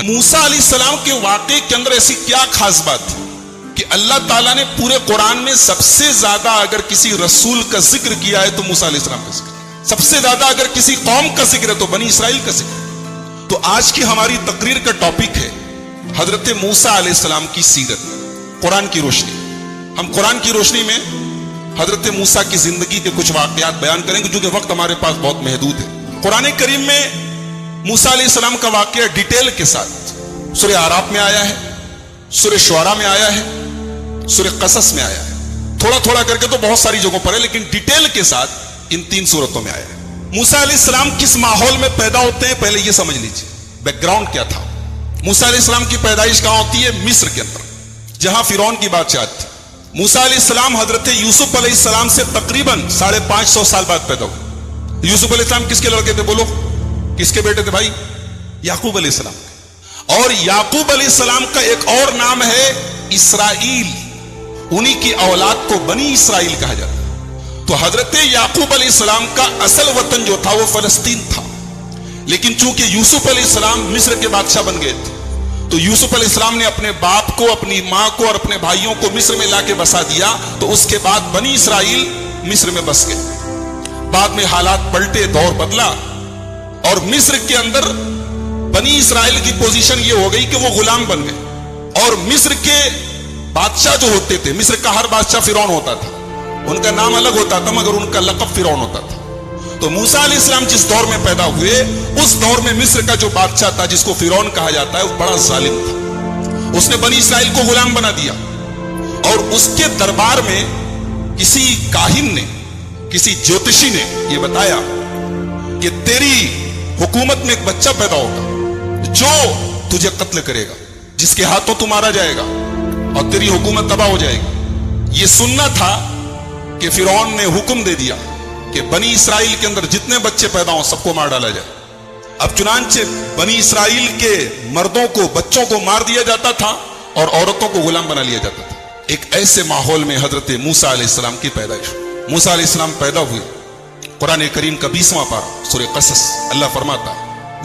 موسیٰ علیہ السلام کے واقعے کے اندر ایسی کیا خاص بات تھی کہ اللہ تعالیٰ نے پورے قرآن میں سب سے زیادہ اگر کسی رسول کا ذکر کیا ہے تو موسیٰ علیہ السلام کا ذکر، سب سے زیادہ اگر کسی قوم کا ذکر ہے تو بنی اسرائیل کا ذکر۔ تو آج کی ہماری تقریر کا ٹاپک ہے حضرت موسیٰ علیہ السلام کی سیرت، قرآن کی روشنی۔ ہم قرآن کی روشنی میں حضرت موسیٰ کی زندگی کے کچھ واقعات بیان کریں گے، کیونکہ وقت ہمارے پاس بہت محدود ہے۔ قرآن کریم میں موسیٰ علیہ السلام کا واقعہ ڈیٹیل کے ساتھ سورہ اعراف میں آیا ہے، سورہ شعراء میں آیا ہے، سورہ قصص میں آیا ہے، تھوڑا تھوڑا کر کے تو بہت ساری جگہوں پر ہے، لیکن ڈیٹیل کے ساتھ ان 3 سورتوں میں آیا ہے۔ موسیٰ علیہ السلام کس ماحول میں پیدا ہوتے ہیں پہلے یہ سمجھ لیجیے، بیک گراؤنڈ کیا تھا۔ موسیٰ علیہ السلام کی پیدائش کہاں ہوتی ہے؟ مصر کے اندر، جہاں فرعون کی بادشاہت تھی۔ موسیٰ علیہ السلام حضرت یوسف علیہ السلام سے تقریباً 550 سال بعد پیدا ہوئے۔ یوسف علیہ السلام کس کے لڑکے تھے؟ بولو، کس کے بیٹے تھے بھائی؟ یعقوب علیہ السلام۔ اور یعقوب علیہ السلام کا ایک اور نام ہے اسرائیل، انہی کی اولاد کو بنی اسرائیل کہا جاتا ہے۔ تو حضرت یعقوب علیہ السلام کا اصل وطن جو تھا وہ فلسطین تھا، لیکن چونکہ یوسف علیہ السلام مصر کے بادشاہ بن گئے تھے تو یوسف علیہ السلام نے اپنے باپ کو، اپنی ماں کو اور اپنے بھائیوں کو مصر میں لا کے بسا دیا، تو اس کے بعد بنی اسرائیل مصر میں بس گئے۔ بعد میں حالات پلٹے، دور بدلا، اور مصر کے اندر بنی اسرائیل کی پوزیشن یہ ہو گئی کہ وہ غلام بن گئے، اور مصر کے بادشاہ جو ہوتے تھے، مصر کا ہر بادشاہ فرعون ہوتا تھا، ان کا نام الگ ہوتا تھا مگر ان کا لقب فرعون ہوتا تھا۔ تو موسیٰ علیہ السلام جس دور میں پیدا ہوئے، اس دور میں مصر کا جو بادشاہ تھا جس کو فرعون کہا جاتا ہے وہ بڑا ظالم تھا، اس نے بنی اسرائیل کو غلام بنا دیا، اور اس کے دربار میں کسی کاہن نے، کسی جوتشی نے یہ بتایا کہ تیری حکومت میں ایک بچہ پیدا ہوگا جو تجھے قتل کرے گا، جس کے ہاتھوں تو مارا جائے گا اور تیری حکومت تباہ ہو جائے گی۔ یہ سننا تھا کہ فرعون نے حکم دے دیا کہ بنی اسرائیل کے اندر جتنے بچے پیدا ہوں سب کو مار ڈالا جائے۔ اب چنانچہ بنی اسرائیل کے مردوں کو، بچوں کو مار دیا جاتا تھا اور عورتوں کو غلام بنا لیا جاتا تھا۔ ایک ایسے ماحول میں حضرت موسیٰ علیہ السلام کی پیدائش۔ موسیٰ علیہ السلام پیدا ہوئے، قرآن کریم کا 20واں پارہ سورہ قصص، اللہ فرماتا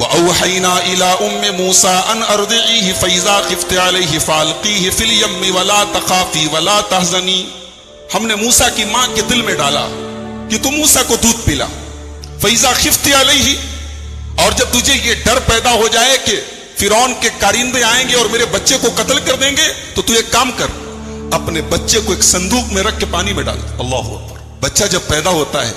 وَأَوْحَيْنَا إِلَىٰ أُمِّ مُوسَىٰ أَنْ أَرْضِعِيهِ فَإِذَا خِفْتِ عَلَيْهِ فَأَلْقِيهِ فِي الْيَمِّ وَلَا تَخَافِي وَلَا تَحْزَنِي۔ ہم نے موسیٰ کی ماں کے دل میں ڈالا کہ تم موسیٰ کو دودھ پلا، فَإِذَا خِفْتِ عَلَيْهِ، اور جب تجھے یہ ڈر پیدا ہو جائے کہ فرعون کے کارندے آئیں گے اور میرے بچے کو قتل کر دیں گے، تو تو ایک کام کر، اپنے بچے کو ایک صندوق میں رکھ کے پانی میں ڈال۔ اللہ اکبر۔ بچہ جب پیدا ہوتا ہے،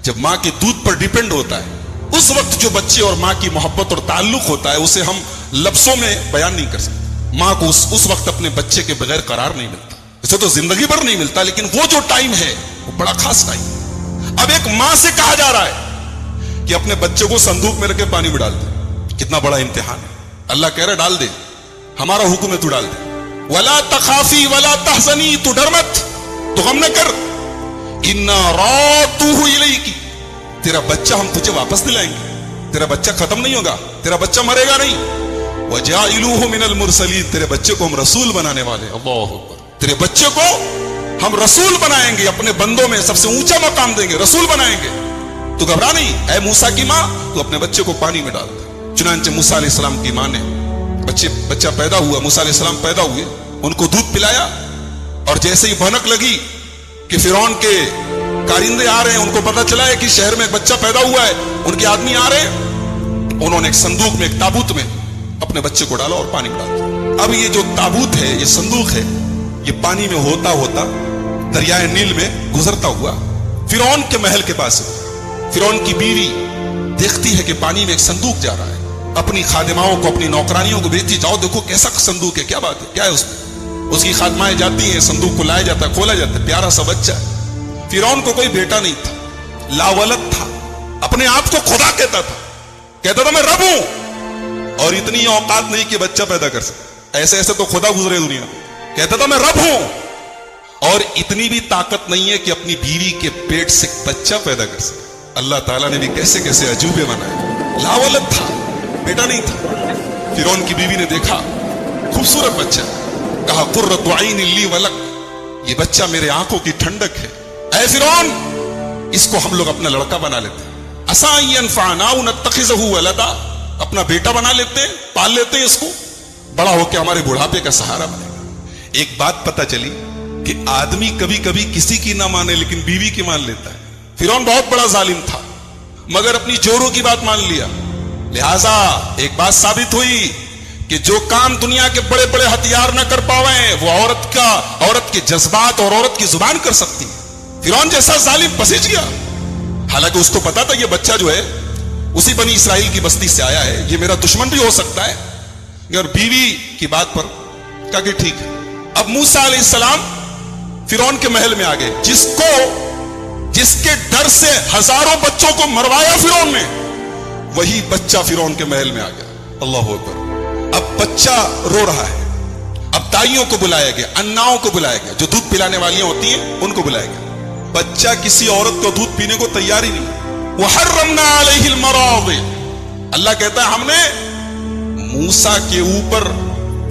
جب ماں کے دودھ پر ڈیپینڈ ہوتا ہے، اس وقت جو بچے اور ماں کی محبت اور تعلق ہوتا ہے اسے ہم لفظوں میں بیان نہیں کر سکتے۔ ماں کو اس وقت اپنے بچے کے بغیر قرار نہیں ملتا، اسے تو زندگی بھر نہیں ملتا، لیکن وہ جو ٹائم ہے وہ بڑا خاص ٹائم ہے۔ اب ایک ماں سے کہا جا رہا ہے کہ اپنے بچے کو صندوق میں رکھ کے پانی میں ڈال دے، کتنا بڑا امتحان ہے۔ اللہ کہہ رہا ہے ڈال دے، ہمارا حکم ہے تو ڈال دے۔ وَلَا تَخَافِي وَلَا تَحْزَنِي، تو ڈر مت، تو غم نہ کر، إِنَّا رَادُّوهُ إِلَيْكِ، تیرا بچہ ہم تجھے واپس دلائیں گے، تیرا بچہ ختم نہیں ہوگا، تیرا بچہ مرے گا نہیں۔ وَجَاعِلُوهُ مِنَ الْمُرْسَلِينَ، تیرے بچے کو ہم رسول بنانے والے، اللہ اکبر، تیرے بچے کو ہم رسول بنائیں گے، اپنے بندوں میں سب سے اونچا مقام دیں گے، رسول بنائیں گے۔ تو گھبرا نہیں، اے موسیٰ کی ماں، تو اپنے بچے کو پانی میں ڈال دے۔ چنانچہ موسیٰ علیہ السلام کی ماں نے بچہ پیدا ہوا، موسیٰ علیہ السلام پیدا ہوئے، ان کو دودھ پلایا، اور جیسے ہی بھنک لگی کہ فرعون کے کارندے آ رہے ہیں، ان کو پتا چلا ہے کہ شہر میں ایک بچہ پیدا ہوا ہے، ان کے آدمی آ رہے ہیں، انہوں نے ایک صندوق میں، ایک تابوت میں اپنے بچے کو ڈالا اور پانی میں ڈال دیا۔ اب یہ جو تابوت ہے، یہ صندوق ہے، یہ پانی میں ہوتا ہوتا دریائے نیل میں گزرتا ہوا فرعون کے محل کے پاس ہے۔ فرعون کی بیوی دیکھتی ہے کہ پانی میں ایک صندوق جا رہا ہے، اپنی خادماؤں کو، اپنی نوکرانیوں کو بھیجتی، جاؤ دیکھو کیسا صندوق ہے، کیا بات ہے، کیا ہے اس میں۔ اس کی خادمائیں جاتی ہیں، صندوق کو لایا جاتا ہے، کھولا جاتا ہے، پیارا سا بچہ ہے۔ فرعون کو کوئی بیٹا نہیں تھا، لاولد تھا، اپنے آپ کو خدا کہتا تھا میں رب ہوں، اور اتنی اوقات نہیں کہ بچہ پیدا کر سکے، ایسے تو خدا گزرے دنیا میں، کہتا تھا میں رب ہوں، اور اتنی بھی طاقت نہیں ہے کہ اپنی بیوی کے پیٹ سے بچہ پیدا کر سکے۔ اللہ تعالیٰ نے بھی کیسے کیسے عجوبے بنائے۔ لاولد تھا، بیٹا نہیں تھا۔ فرعون کی بیوی نے دیکھا خوبصورت بچہ، کہا قرۃ عین لی ولک، یہ بچہ میرے آنکھوں کی ٹھنڈک ہے، اے فرعون اس کو ہم لوگ اپنا لڑکا بنا لیتے ہیں، عسیٰ ان ینفعنا او نتخذہ ولدا، اپنا بیٹا بنا لیتے ہیں، پال لیتے ہیں اس کو, بڑا ہو کے ہمارے بڑھاپے کا سہارا بنے گا. ایک بات پتہ چلی کہ آدمی کبھی کبھی کسی کی نہ مانے لیکن بیوی کی مان لیتا ہے. فرعون بہت بڑا ظالم تھا مگر اپنی جوروں کی بات مان لیا. لہذا ایک بات ثابت ہوئی کہ جو کام دنیا کے بڑے بڑے ہتھیار نہ کر پاویں وہ عورت کے جذبات اور عورت کی زبان کر سکتی. فرعون جیسا ظالم پسیج گیا, حالانکہ اس کو پتا تھا یہ بچہ جو ہے اسی بنی اسرائیل کی بستی سے آیا ہے, یہ میرا دشمن بھی ہو سکتا ہے. اور بیوی کی بات پر کہا کہ ٹھیک ہے. اب موسیٰ علیہ السلام فرعون کے محل میں آ گئے, جس کے ڈر سے ہزاروں بچوں کو مروایا فرعون نے, وہی بچہ فرعون کے محل میں آ گیا. اللہ اکبر. اب بچہ رو رہا ہے. اب دائیوں کو بلایا گیا, اناؤں کو بلایا گیا, جو دودھ پلانے والیاں ہوتی ہیں ان کو بلایا گیا. بچہ کسی عورت کو دودھ پینے کو تیار ہی نہیں. وحرمنا علیہ المراضع, اللہ کہتا ہے ہم نے موسیٰ کے اوپر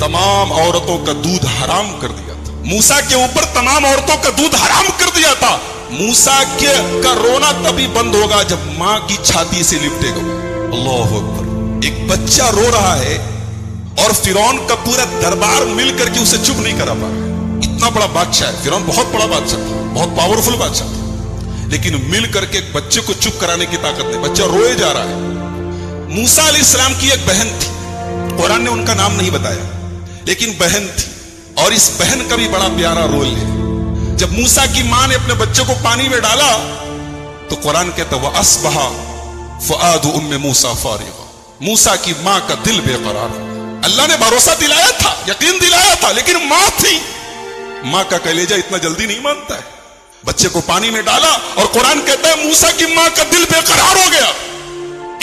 تمام عورتوں کا دودھ حرام کر دیا تھا. موسیٰ کے اوپر تمام عورتوں کا دودھ حرام کر دیا تھا. موسیٰ کا رونا تبھی بند ہوگا جب ماں کی چھاتی سے لپٹے گا. اللہ اکبر. ایک بچہ رو رہا ہے اور فرعون کا پورا دربار مل کر کے اسے چپ نہیں کرا پا رہا. اتنا بڑا بادشاہ ہے فرعون, بہت بڑا بادشاہ تھا, بہت پاورفل بادشاہ تھا, لیکن مل کر کے ایک بچے کو چپ کرانے کی طاقت نہیں. بچہ روئے جا رہا ہے. موسیٰ علیہ السلام کی ایک بہن تھی, قرآن نے ان کا نام نہیں بتایا لیکن بہن تھی, اور اس بہن کا بھی بڑا پیارا رول ہے. جب موسیٰ کی ماں نے اپنے بچے کو پانی میں ڈالا تو قرآن کہتا وَأَصْبَحَ فُؤَادُ أُمِّ مُوسَىٰ فَارِغًا, موسیٰ کی ماں کا دل بے قرار ہو. اللہ نے بھروسہ دلایا تھا, یقین دلایا تھا, لیکن ماں تھی. ماں کا کلیجہ اتنا جلدی نہیں مانتا ہے. بچے کو پانی میں ڈالا اور قرآن کہتا ہے موسیٰ کی ماں کا دل بے قرار ہو گیا.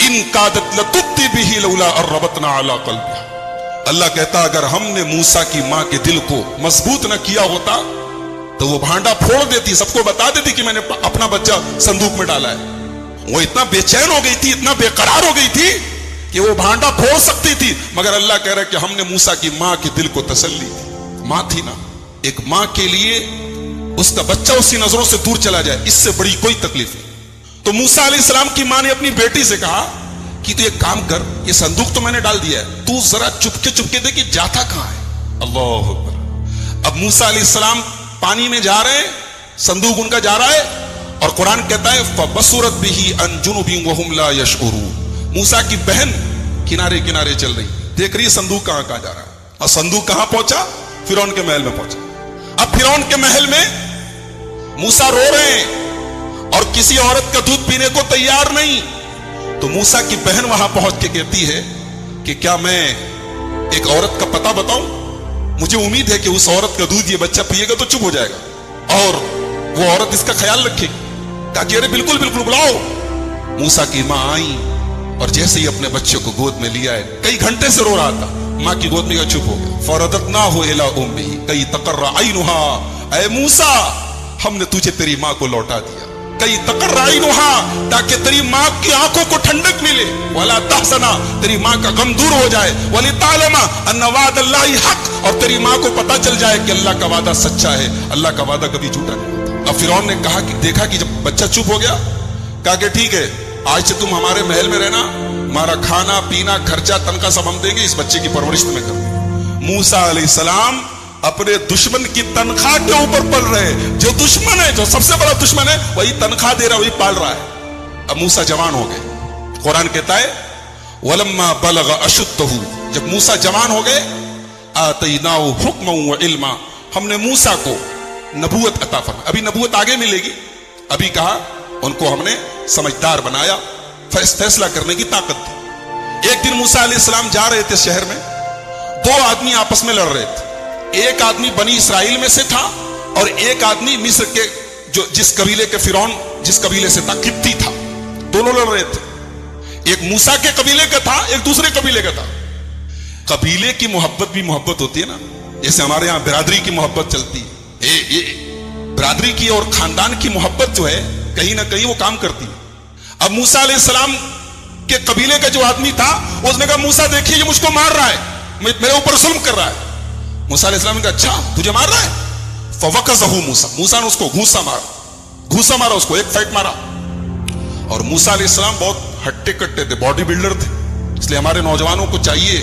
ان کادت لتبدی بہ لولا ان ربطنا علی قلبہا, اللہ کہتا اگر ہم نے موسیٰ کی ماں کے دل کو مضبوط نہ کیا ہوتا تو وہ بھانڈا پھوڑ دیتی, سب کو بتا دیتی کہ میں نے اپنا بچہ صندوق میں ڈالا ہے. وہ اتنا بے چین ہو گئی تھی, اتنا بے قرار ہو گئی تھی کہ وہ بھانڈا پھوڑ سکتی تھی, مگر اللہ کہہ رہا ہے کہ ہم نے موسیٰ کی ماں کے دل کو تسلی دی. ماں تھی نا, ایک ماں کے لیے اس کا بچہ اسی نظروں سے دور چلا جائے اس سے بڑی کوئی تکلیف نہیں. تو موسیٰ علیہ السلام کی ماں نے اپنی بیٹی سے کہا کہ تو ایک کام کر, یہ صندوق تو میں نے ڈال دیا ہے, تو ذرا چپکے دیکھ کہ جاتا کہاں ہے. اللہ اکبر. اب موسیٰ علیہ السلام پانی میں جا رہے ہیں, صندوق ان کا جا رہا ہے, اور قرآن کہتا ہے فَبَصُرَتْ بِهِ عَنْ جُنُبٍ وَهُمْ لَا يَشْعُرُونَ, موسیٰ کی بہن کنارے کنارے چل رہی, دیکھ رہی ہے صندوق کہاں جا رہا ہے. اور صندوق کہاں پہنچا؟ فرعون کے محل میں پہنچا. اب فرعون کے محل میں موسیٰ رو رہے ہیں اور کسی عورت کا دودھ پینے کو تیار نہیں. تو موسیٰ کی بہن وہاں پہنچ کے کہتی ہے کہ کیا میں ایک عورت کا پتہ بتاؤں, مجھے امید ہے کہ اس عورت کا دودھ یہ بچہ پیے گا تو چپ ہو جائے گا اور وہ عورت اس کا خیال رکھے گی. کہا کہ ارے بالکل بلاؤ. موسیٰ کی ماں آئی اور جیسے ہی اپنے بچے کو گود میں لیا ہے, کئی گھنٹے سے رو رہا تھا, ماں کی گود میں چپ ہو گیا. فَرَدَدْنَاهُ إِلَىٰ أُمِّهِ كَيْ تَقَرَّ عَيْنُهَا, اے موسیٰ ہم نے تجھے تیری ماں کو لوٹا دیا. کئی تقر عینها, تاکہ تیری ماں کی آنکھوں کو ٹھنڈک ملے. ولا تحزن, تیری ماں کا غم دور ہو جائے. ولتعلم ان وعد اللہ حق, اور تیری ماں کو پتہ چل جائے کہ اللہ کا وعدہ سچا ہے, اللہ کا وعدہ کبھی جھوٹا نہیں ہوتا. اب فرعون نے کہا کہ دیکھا کہ جب بچہ چپ ہو گیا, کہا کہ ٹھیک ہے آج سے تم ہمارے محل میں رہنا, ہمارا کھانا پینا خرچہ تنخواہ سب ہم دیں گے, اس بچے کی پرورش تمہیں کر دیں گے. موسیٰ علیہ السلام اپنے دشمن کی تنخواہ کے اوپر پل رہے, جو دشمن ہے, جو سب سے بڑا دشمن ہے, وہی تنخواہ دے رہا, وہی پال رہا ہے. اب موسیٰ جوان ہو گئے. قرآن کہتا ہے وَلَمَّا بَلَغَ أَشُدَّهُ, جب موسیٰ جوان ہو گئے, آتَيْنَاهُ حُكْمًا وَعِلْمًا, ہم نے موسیٰ کو نبوت عطا فرمائی. ابھی نبوت آگے ملے گی, ابھی کہا ان کو ہم نے سمجھدار بنایا, فیصلہ کرنے کی طاقت دی. ایک دن موسیٰ علیہ السلام جا رہے تھے شہر میں, دو آدمی آپس میں لڑ رہے تھے. ایک آدمی بنی اسرائیل میں سے تھا اور ایک آدمی مصر کے جس قبیلے کے فرعون جس قبیلے سے تھا, قبطی تھا. دونوں لڑ رہے تھے. ایک موسیٰ کے قبیلے کا تھا, ایک دوسرے قبیلے کا تھا. قبیلے کی محبت بھی محبت ہوتی ہے نا, جیسے ہمارے یہاں برادری کی محبت چلتی ہے. برادری کی اور خاندان کی محبت جو ہے کہیں نہ کہیں وہ کام کرتی ہے. اب موسیٰ علیہ السلام کے قبیلے کا جو آدمی تھا اس نے کہا موسیٰ دیکھیے یہ مجھ کو مار رہا ہے, میرے اوپر ظلم کر رہا ہے. موسیٰ علیہ السلام نے کہا اچھا تجھے مار رہا ہے. فوقظہ موسیٰ, موسیٰ نے اس کو گھوسا مارا, اس کو ایک فائٹ مارا. اور موسیٰ علیہ السلام بہت ہٹے کٹے تھے, باڈی بلڈر تھے, اس لیے ہمارے نوجوانوں کو چاہیے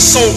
100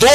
2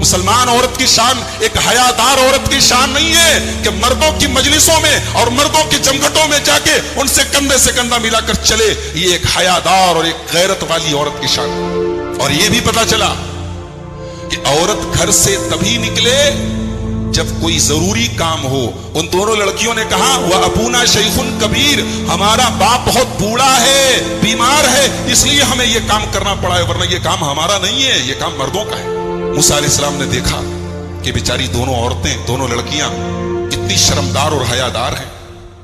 مسلمان عورت کی شان ایک حیادار عورت کی شان نہیں ہے کہ مردوں کی مجلسوں میں اور مردوں کی جمگھٹوں میں جا کے ان سے کندھے سے کندھا ملا کر چلے. یہ ایک حیادار اور ایک غیرت والی عورت کی شان ہے. اور یہ بھی پتا چلا کہ عورت گھر سے تبھی نکلے جب کوئی ضروری کام ہو. ان دونوں لڑکیوں نے کہا وَأَبُونَا شَيْخٌ کبیر, ہمارا باپ بہت بوڑھا ہے, بیمار ہے, اس لیے ہمیں یہ کام کرنا پڑا ہے, ورنہ یہ کام ہمارا نہیں ہے, یہ کام مردوں کا ہے. موسیٰ علیہ السلام نے دیکھا کہ بیچاری دونوں عورتیں, دونوں لڑکیاں اتنی شرمدار اور حیادار ہیں.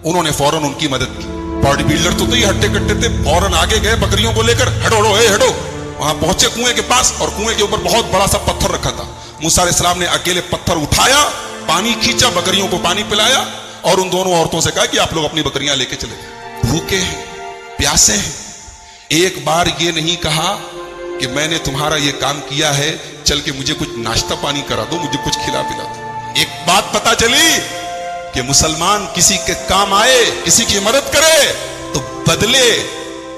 انہوں نے فوراً ان کی مدد کی. باڈی بلڈر تو تھے, ہٹے کٹے تھے, فوراً آگے گئے بکریوں کو لے کر, ہٹو ہٹو. وہاں پہنچے کنویں کے پاس اور کنویں کے اوپر بہت بڑا سا پتھر رکھا تھا. موسیٰ علیہ السلام نے اکیلے پتھر اٹھایا, پانی کھینچا, بکریوں کو پانی پلایا اور ان دونوں عورتوں سے کہا کہ آپ لوگ اپنی بکریاں لے کے چلے جائیں. بھوکے ہیں, پیاسے ہیں. ایک بار یہ نہیں کہا کہ میں نے تمہارا یہ کام کیا ہے, چل کے مجھے کچھ ناشتہ پانی کرا دو, مجھے کچھ کھلا پلا دو. ایک بات پتا چلی کہ مسلمان کسی کے کام آئے, کسی کی مدد کرے تو بدلے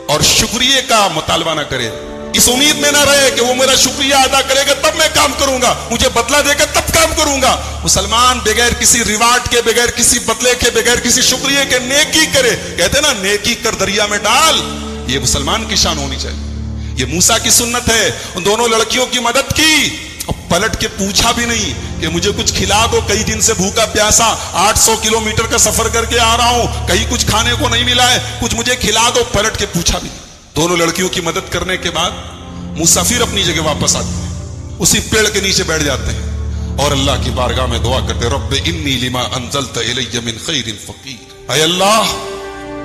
اور شکریہ کا مطالبہ نہ کرے. اس امید میں نہ رہے کہ وہ میرا شکریہ ادا کرے گا تب میں کام کروں گا, مجھے بدلہ دے گا تب کام کروں گا. مسلمان بغیر کسی ریوارڈ کے, بغیر کسی بدلے کے, بغیر کسی شکریہ کے نیکی کرے. کہتے نا نیکی کر دریا میں ڈال, یہ مسلمان کی شان ہونی چاہیے. یہ موسیٰ کی سنت ہے. ان دونوں لڑکیوں کی مدد کی اور پلٹ کے پوچھا بھی نہیں کہ مجھے کچھ کھلا دو, کئی دن سے بھوکا پیاسا 800 کلومیٹر کا سفر کر کے آ رہا ہوں, کہیں کچھ کھانے کو نہیں ملا ہے, کچھ مجھے کھلا دو. پلٹ کے پوچھا بھی نہیں. دونوں لڑکیوں کی مدد کرنے کے بعد موسیٰ پھر اپنی جگہ واپس آتے ہیں, اسی پیڑ کے نیچے بیٹھ جاتے ہیں اور اللہ کی بارگاہ میں دعا کرتے, رب انی لما انزلت الی من خیر فقیر. اے اللہ,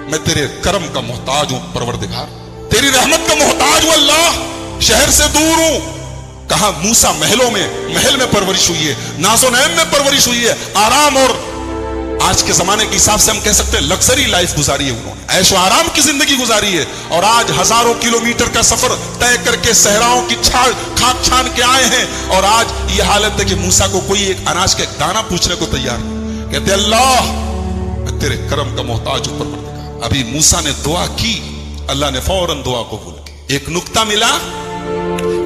میں تیرے کرم کا محتاج ہوں پروردگار, تیری رحمت کا محتاج ہوں اللہ, شہر سے دور ہوں. کہاں موسیٰ محلوں میں, محل میں پرورش ہوئی ہے, ناز و نعیم میں پرورش ہوئی ہے, آرام اور آج کے زمانے کے حساب سے ہم کہہ سکتے ہیں لگژری لائف گزاری ہے. انہوں نے عیش و آرام کی زندگی گزاری ہے اور آج ہزاروں کلومیٹر کا سفر طے کر کے صحراؤں کی کھاک چھان کے آئے ہیں. اور آج یہ حالت ہے کہ موسیٰ کو کوئی ایک اناج کا ایک دانہ پوچھنے کو تیار نہیں. کہتے اللہ, میں تیرے کرم کا محتاج ہوں پروردگار. ابھی موسیٰ نے دعا کی, اللہ نے فوراً دعا قبول کی. ایک نقطہ ملا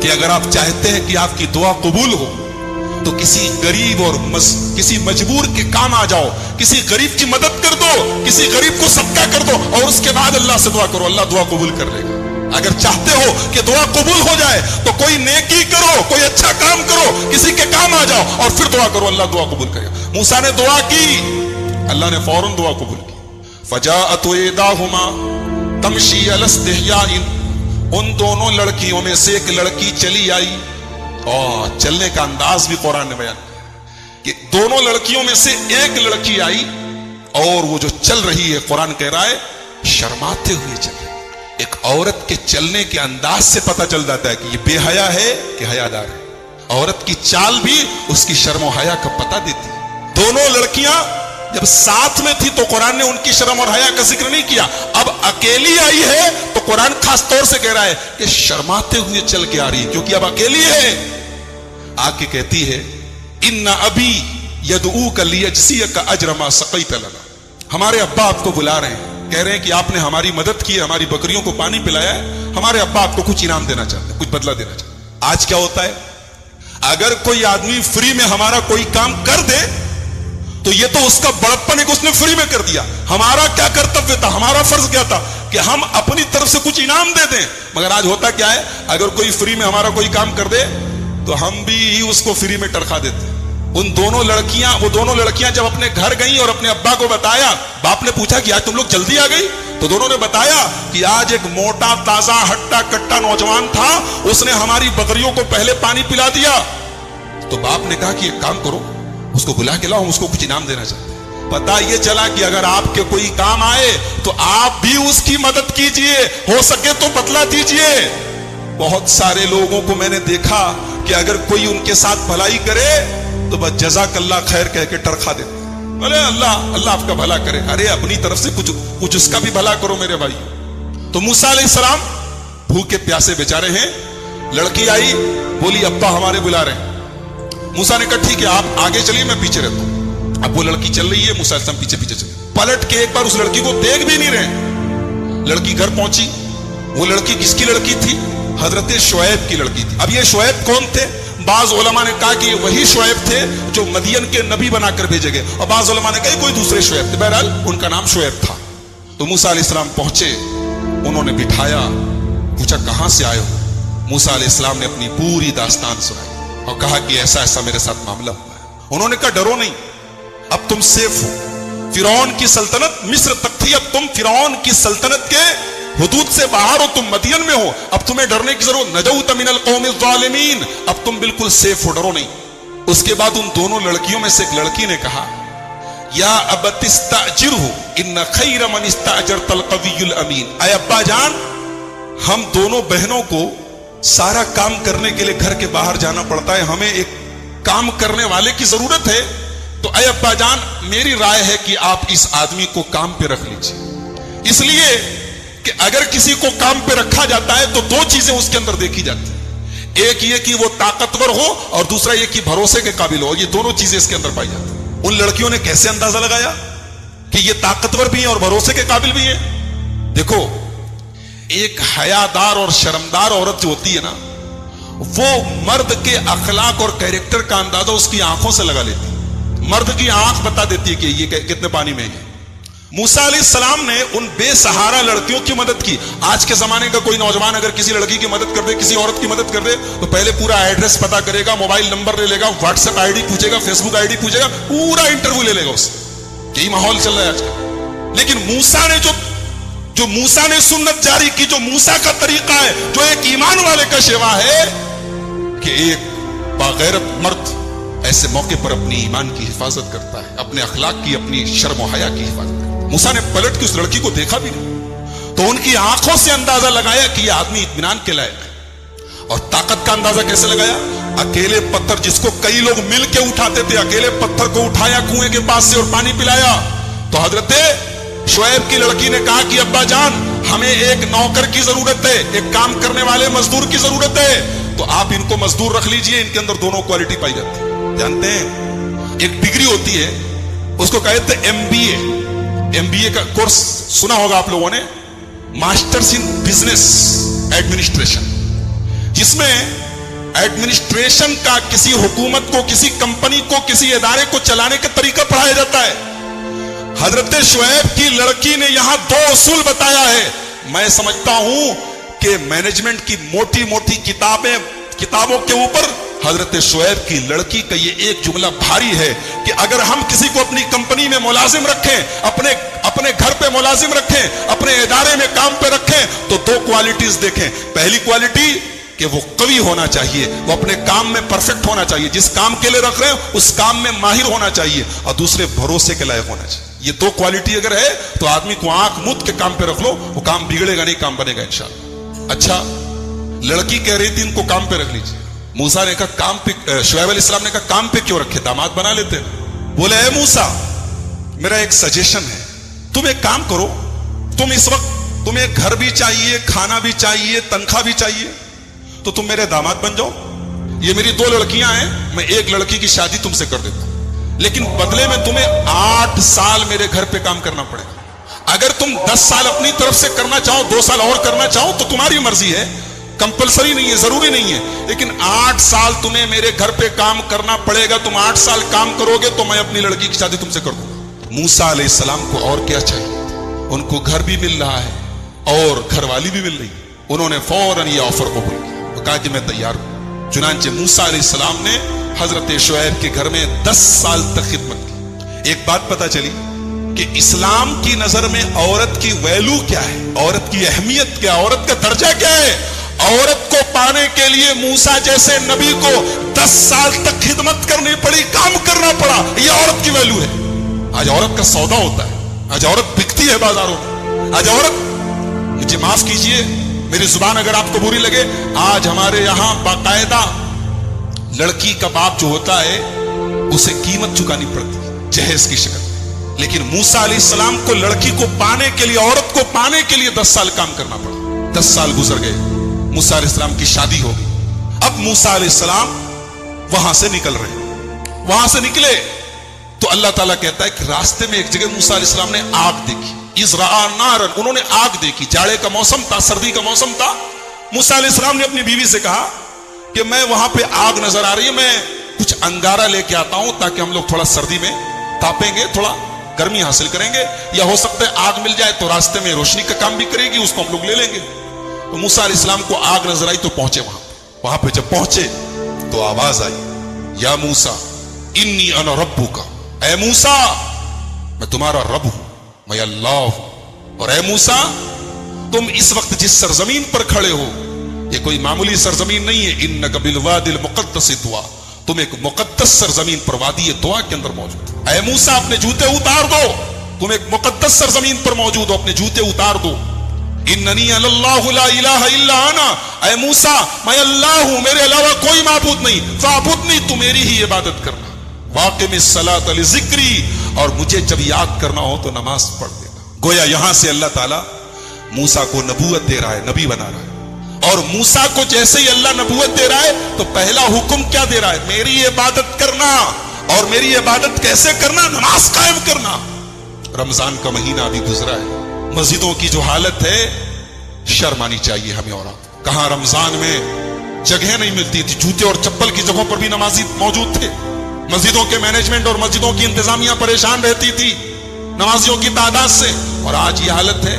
کہ اگر آپ چاہتے ہیں کہ آپ کی دعا قبول ہو تو کسی غریب اور کسی مجبور کے کام آ جاؤ, کسی غریب کی مدد کر دو, کسی غریب کو صدقہ کر دو اور اس کے بعد اللہ سے دعا کرو, اللہ دعا قبول کر لے گا. اگر چاہتے ہو کہ دعا قبول ہو جائے تو کوئی نیکی کرو, کوئی اچھا کام کرو, کسی کے کام آ جاؤ اور پھر دعا کرو, اللہ دعا قبول کرے گا. موسیٰ نے دعا کی, اللہ نے فوراً دعا قبول کی. فجاءت احداهما تمشی علی استحیاء, ان دونوں لڑکیوں میں سے ایک لڑکی چلی آئی. اور چلنے کا انداز بھی قرآن نے بیان کہ دونوں لڑکیوں میں سے ایک لڑکی آئی اور وہ جو چل رہی ہے, قرآن کہہ رہا ہے شرماتے ہوئے چل رہی. ایک عورت کے چلنے کے انداز سے پتہ چل جاتا ہے کہ یہ بے حیا ہے کہ حیادار ہے. عورت کی چال بھی اس کی شرم و حیا کا پتہ دیتی ہے. دونوں لڑکیاں جب ساتھ میں تھی تو قرآن نے ان کی شرم اور حیا کا ذکر نہیں کیا. اب اکیلی آئی ہے تو قرآن خاص طور سے کہہ رہا ہے کہ شرماتے ہوئے چل کے آ رہی ہے, کیونکہ اب اکیلی ہے. آ کے کہتی ہے ان ابی یدعوک لیجزیک اجر ما سقیت لنا, ہمارے ابا آپ کو بلا رہے ہیں, کہہ رہے ہیں کہ آپ نے ہماری مدد کی, ہماری بکریوں کو پانی پلایا ہے, ہمارے ابا آپ کو کچھ انعام دینا چاہتے ہیں, کچھ بدلہ دینا چاہتے ہیں. آج کیا ہوتا ہے, اگر کوئی آدمی فری میں ہمارا کوئی کام کر دے تو یہ تو اس کا بڑپن ہے کہ اس نے فری میں کر دیا. ہمارا کیا کرتویہ تھا, ہمارا فرض کیا تھا کہ ہم اپنی طرف سے کچھ انعام دے دیں. مگر آج ہوتا کیا ہے, اگر کوئی فری میں ہمارا کوئی کام کر دے تو ہم بھی اس کو فری میں ٹرکھا دیتے. وہ دونوں لڑکیاں جب اپنے گھر گئیں اور اپنے ابا کو بتایا, باپ نے پوچھا کہ آج تم لوگ جلدی آ گئی, تو دونوں نے بتایا کہ آج ایک موٹا تازہ ہٹا کٹا نوجوان تھا, اس نے ہماری بکریوں کو پہلے پانی پلا دیا. تو باپ نے کہا کہ ایک کام کرو, اس کو بلا کے لاؤ, ہم اس کو کچھ انعام دینا چاہتے ہیں. پتا یہ چلا کہ اگر آپ کے کوئی کام آئے تو آپ بھی اس کی مدد کیجئے, ہو سکے تو بدلہ دیجئے. بہت سارے لوگوں کو میں نے دیکھا کہ اگر کوئی ان کے ساتھ بھلائی کرے تو بس جزاک اللہ خیر کہہ کے ٹرکھا دیتے. ارے اللہ آپ کا بھلا کرے, ارے اپنی طرف سے کچھ اس کا بھی بھلا کرو میرے بھائی. تو موسیٰ علیہ السلام بھوکے پیاسے بیچارے ہیں. لڑکی آئی, بولی ابا ہمارے بلا رہے ہیں. موسیٰ نے کہا ٹھیک ہے آپ آگے چلیے, میں پیچھے رہتا ہوں. اب وہ لڑکی چل رہی ہے, موسیٰ علیہ السلام پیچھے پیچھے چلے. پلٹ کے ایک بار اس لڑکی کو دیکھ بھی نہیں رہے. لڑکی گھر پہنچی. وہ لڑکی کس کی لڑکی تھی, حضرت شعیب کی لڑکی تھی. اب یہ شعیب کون تھے, بعض علماء نے کہا کہ یہ وہی شعیب تھے جو مدین کے نبی بنا کر بھیجے گئے، اور بعض علماء نے کہا کوئی دوسرے شعیب تھے، بہرحال ان کا نام شعیب تھا۔ تو موسیٰ علیہ السلام پہنچے، انہوں نے بٹھایا، پوچھا کہاں سے آئے ہو؟ موسیٰ علیہ السلام نے اپنی پوری داستان سنائی اور کہا کہ ایسا ایسا میرے ساتھ معاملہ ہوا ہے۔ انہوں نے کہا ڈرو نہیں، اب تم سیف ہو، فرعون کی سلطنت مصر تک تھی، اب تم فرعون کی سلطنت کے حدود سے باہر ہو، تم مدین میں ہو، اب تمہیں ڈرنے کی ضرورت، نجوت من القوم الظالمین، اب تم بالکل سیف ہو، ڈرو نہیں۔ اس کے بعد ان دونوں لڑکیوں میں سے ایک لڑکی نے کہا یا ابت استاجرہ ان خیر من استاجرت القوی الامین، اے ابا جان ہم دونوں بہنوں کو سارا کام کرنے کے لیے گھر کے باہر جانا پڑتا ہے، ہمیں ایک کام کرنے والے کی ضرورت ہے، تو اے ابا جان میری رائے ہے کہ آپ اس آدمی کو کام پہ رکھ لیجئے، اس لیے کہ اگر کسی کو کام پہ رکھا جاتا ہے تو دو چیزیں اس کے اندر دیکھی جاتی ہیں، ایک یہ کہ وہ طاقتور ہو اور دوسرا یہ کہ بھروسے کے قابل ہو، یہ دونوں چیزیں اس کے اندر پائی جاتی ہیں۔ ان لڑکیوں نے کیسے اندازہ لگایا کہ یہ طاقتور بھی ہیں اور بھروسے کے قابل بھی ہیں؟ دیکھو ایک حیادار اور شرمدار عورت جو ہوتی ہے نا، وہ مرد کے اخلاق اور کیریکٹر کا اندازہ اس کی آنکھوں سے لگا لیتی ہے، مرد کی آنکھ بتا دیتی ہے کہ یہ کتنے پانی میں ہے۔ موسیٰ علیہ السلام نے ان بے سہارا لڑکیوں کی مدد کی۔ آج کے زمانے کا کوئی نوجوان اگر کسی لڑکی کی مدد کر دے، کسی عورت کی مدد کر دے، تو پہلے پورا ایڈریس پتا کرے گا، موبائل نمبر لے لے گا، واٹس ایپ آئی ڈی پوچھے گا، فیس بک آئی ڈی پوچھے گا، پورا انٹرویو لے لے گا اس سے۔ یہی ماحول چل رہا ہے آج کا۔ لیکن موسیٰ نے جو موسیٰ نے سنت جاری کی، جو موسیٰ کا طریقہ ہے، جو ایک ایمان والے کا شیوا ہے، کہ ایک باغیرت مرد ایسے موقع پر اپنی ایمان کی حفاظت کرتا ہے، اپنے اخلاق کی، اپنی شرم و حیا کی حفاظت کرتا ہے۔ موسیٰ نے پلٹ کے اس لڑکی کو دیکھا بھی نہیں، تو ان کی آنکھوں سے اندازہ لگایا کہ یہ آدمی اطمینان کے لائق ہے۔ اور طاقت کا اندازہ کیسے لگایا؟ اکیلے پتھر جس کو کئی لوگ مل کے اٹھاتے تھے، اکیلے پتھر کو اٹھایا کنویں کے پاس سے اور پانی پلایا۔ تو حضرت شعیب کی لڑکی نے کہا کہ ابا جان ہمیں ایک نوکر کی ضرورت ہے، ایک کام کرنے والے مزدور کی ضرورت ہے، تو آپ ان کو مزدور رکھ لیجئے، ان کے اندر دونوں کوالٹی پائی جاتی ہے۔ جانتے ہیں ایک ڈگری ہوتی ہے، اس کو کہتے ہیں ایم بی اے کا کورس سنا ہوگا آپ لوگوں نے، ماسٹرز ان بزنس ایڈمنسٹریشن، جس میں ایڈمنسٹریشن کا کسی حکومت کو، کسی کمپنی کو، کسی ادارے کو چلانے کا طریقہ پڑھایا جاتا ہے۔ حضرت شعیب کی لڑکی نے یہاں دو اصول بتایا ہے۔ میں سمجھتا ہوں کہ مینجمنٹ کی موٹی موٹی کتابوں کے اوپر حضرت شعیب کی لڑکی کا یہ ایک جملہ بھاری ہے کہ اگر ہم کسی کو اپنی کمپنی میں ملازم رکھیں، اپنے گھر پہ ملازم رکھیں، اپنے ادارے میں کام پہ رکھیں، تو دو کوالٹیز دیکھیں۔ پہلی کوالٹی کہ وہ قوی ہونا چاہیے، وہ اپنے کام میں پرفیکٹ ہونا چاہیے، جس کام کے لیے رکھ رہے ہیں اس کام میں ماہر ہونا چاہیے، اور دوسرے بھروسے کے لائق ہونا چاہیے۔ یہ دو کوالٹی اگر ہے تو آدمی کو آنکھ مد کے کام پہ رکھ لو، وہ کام بگڑے گا نہیں، کام بنے گا انشاءاللہ۔ اچھا لڑکی کہہ رہی تھی ان کو کام پہ رکھ لیجیے، موسیٰ نے کہا کام پہ، شعیب علیہ السلام نے کہا کام پہ کیوں رکھے، داماد بنا لیتے۔ بولے اے موسیٰ میرا ایک سجیشن ہے، تم ایک کام کرو، تم اس وقت تمہیں گھر بھی چاہیے، کھانا بھی چاہیے، تنخواہ بھی چاہیے، تو تم میرے داماد بن جاؤ۔ یہ میری دو لڑکیاں ہیں، میں ایک لڑکی کی شادی تم سے کر دیتا ہوں، لیکن بدلے میں تمہیں 8 سال میرے گھر پہ کام کرنا پڑے گا۔ اگر تم 10 سال اپنی طرف سے کرنا چاہو، 2 سال اور کرنا چاہو تو تمہاری مرضی ہے، کمپلسری نہیں ہے، ضروری نہیں ہے، لیکن 8 سال تمہیں میرے گھر پہ کام کرنا پڑے گا۔ تم 8 سال کام کرو گے تو میں اپنی لڑکی کی شادی تم سے کر دوں گا۔ موسیٰ علیہ السلام کو اور کیا چاہیے؟ ان کو گھر بھی مل رہا ہے اور گھر والی بھی مل رہی ہے۔ انہوں نے فوراً یہ آفر قبول کیا، وہ کہا کہ میں تیار ہوں۔ چنانچہ موسیٰ علیہ السلام نے حضرت شعیب کے گھر میں 10 سال تک خدمت کی۔ ایک بات پتہ چلی کہ اسلام کی نظر میں عورت کی ویلو کیا ہے، عورت کی اہمیت کیا، عورت کا درجہ کیا ہے۔ عورت کو پانے کے لیے موسیٰ جیسے نبی کو 10 سال تک خدمت کرنی پڑی، کام کرنا پڑا، یہ عورت کی ویلو ہے۔ آج عورت کا سودا ہوتا ہے، آج عورت بکتی ہے بازاروں میں، آج عورت، مجھے معاف کیجئے میری زبان اگر آپ کو بری لگے، آج ہمارے یہاں باقاعدہ لڑکی کا باپ جو ہوتا ہے اسے قیمت چکانی پڑتی ہے جہیز کی شکل میں، لیکن موسیٰ علیہ السلام کو لڑکی کو پانے کے لیے، عورت کو پانے کے لیے 10 سال کام کرنا پڑا۔ 10 سال گزر گئے، موسیٰ علیہ السلام کی شادی ہو گئی۔ اب موسیٰ علیہ السلام وہاں سے نکل رہے ہیں، وہاں سے نکلے تو اللہ تعالیٰ کہتا ہے کہ راستے میں ایک جگہ موسیٰ علیہ السلام نے آگ دیکھی، اذ رأى نارا، انہوں نے آگ دیکھی، جاڑے کا موسم تھا، سردی کا موسم تھا۔ موسیٰ علیہ السلام نے اپنی بیوی سے کہا کہ میں وہاں پہ آگ نظر آ رہی ہے, میں کچھ انگارہ لے کے آتا ہوں تاکہ ہم لوگ تھوڑا سردی میں تاپیں گے, تھوڑا گرمی حاصل کریں گے, یا ہو سکتا ہے آگ مل جائے تو راستے میں روشنی کا کام بھی کرے گی, اس کو ہم لوگ لے لیں گے. تو موسیٰ علیہ السلام کو آگ نظر آئی تو پہنچے وہاں پہ جب پہنچے تو آواز آئی, یا موسیٰ انی انا ربک, اے موسیٰ میں تمہارا رب ہوں, میں اللہ ہوں. اور اے موسیٰ تم اس وقت جس سرزمین پر کھڑے ہو یہ کوئی معمولی سرزمین نہیں ہے, انک بالوادی المقدس طویٰ, تم ایک مقدس سرزمین پر وادی طویٰ کے اندر موجود. اے موسیٰ اپنے جوتے اتار دو, تم ایک مقدس سرزمین پر موجود ہو, اپنے جوتے اتار دو. اننی اللہ لا الہ الا انا, اے موسیٰ میں اللہ ہوں, میرے علاوہ کوئی معبود نہیں, فاعبدنی, تو میری ہی عبادت کرنا. واقم الصلاۃ لذکری, اور مجھے جب یاد کرنا ہو تو نماز پڑھ دینا. گویا یہاں سے اللہ تعالیٰ موسیٰ کو نبوت دے رہا ہے, نبی بنا رہا ہے. اور موسیٰ کو جیسے ہی اللہ نبوت دے رہا ہے تو پہلا حکم کیا دے رہا ہے, میری عبادت کرنا. اور میری عبادت کیسے کرنا, نماز قائم کرنا. رمضان کا مہینہ ابھی گزرا ہے, مسجدوں کی جو حالت ہے شرم آنی چاہیے ہمیں. اور کہاں رمضان میں جگہ نہیں ملتی تھی, جوتے اور چپل کی جگہوں پر بھی نمازی موجود تھے. مسجدوں کے مینجمنٹ اور مسجدوں کی انتظامیہ پریشان رہتی تھی نمازیوں کی تعداد سے. اور آج یہ حالت ہے,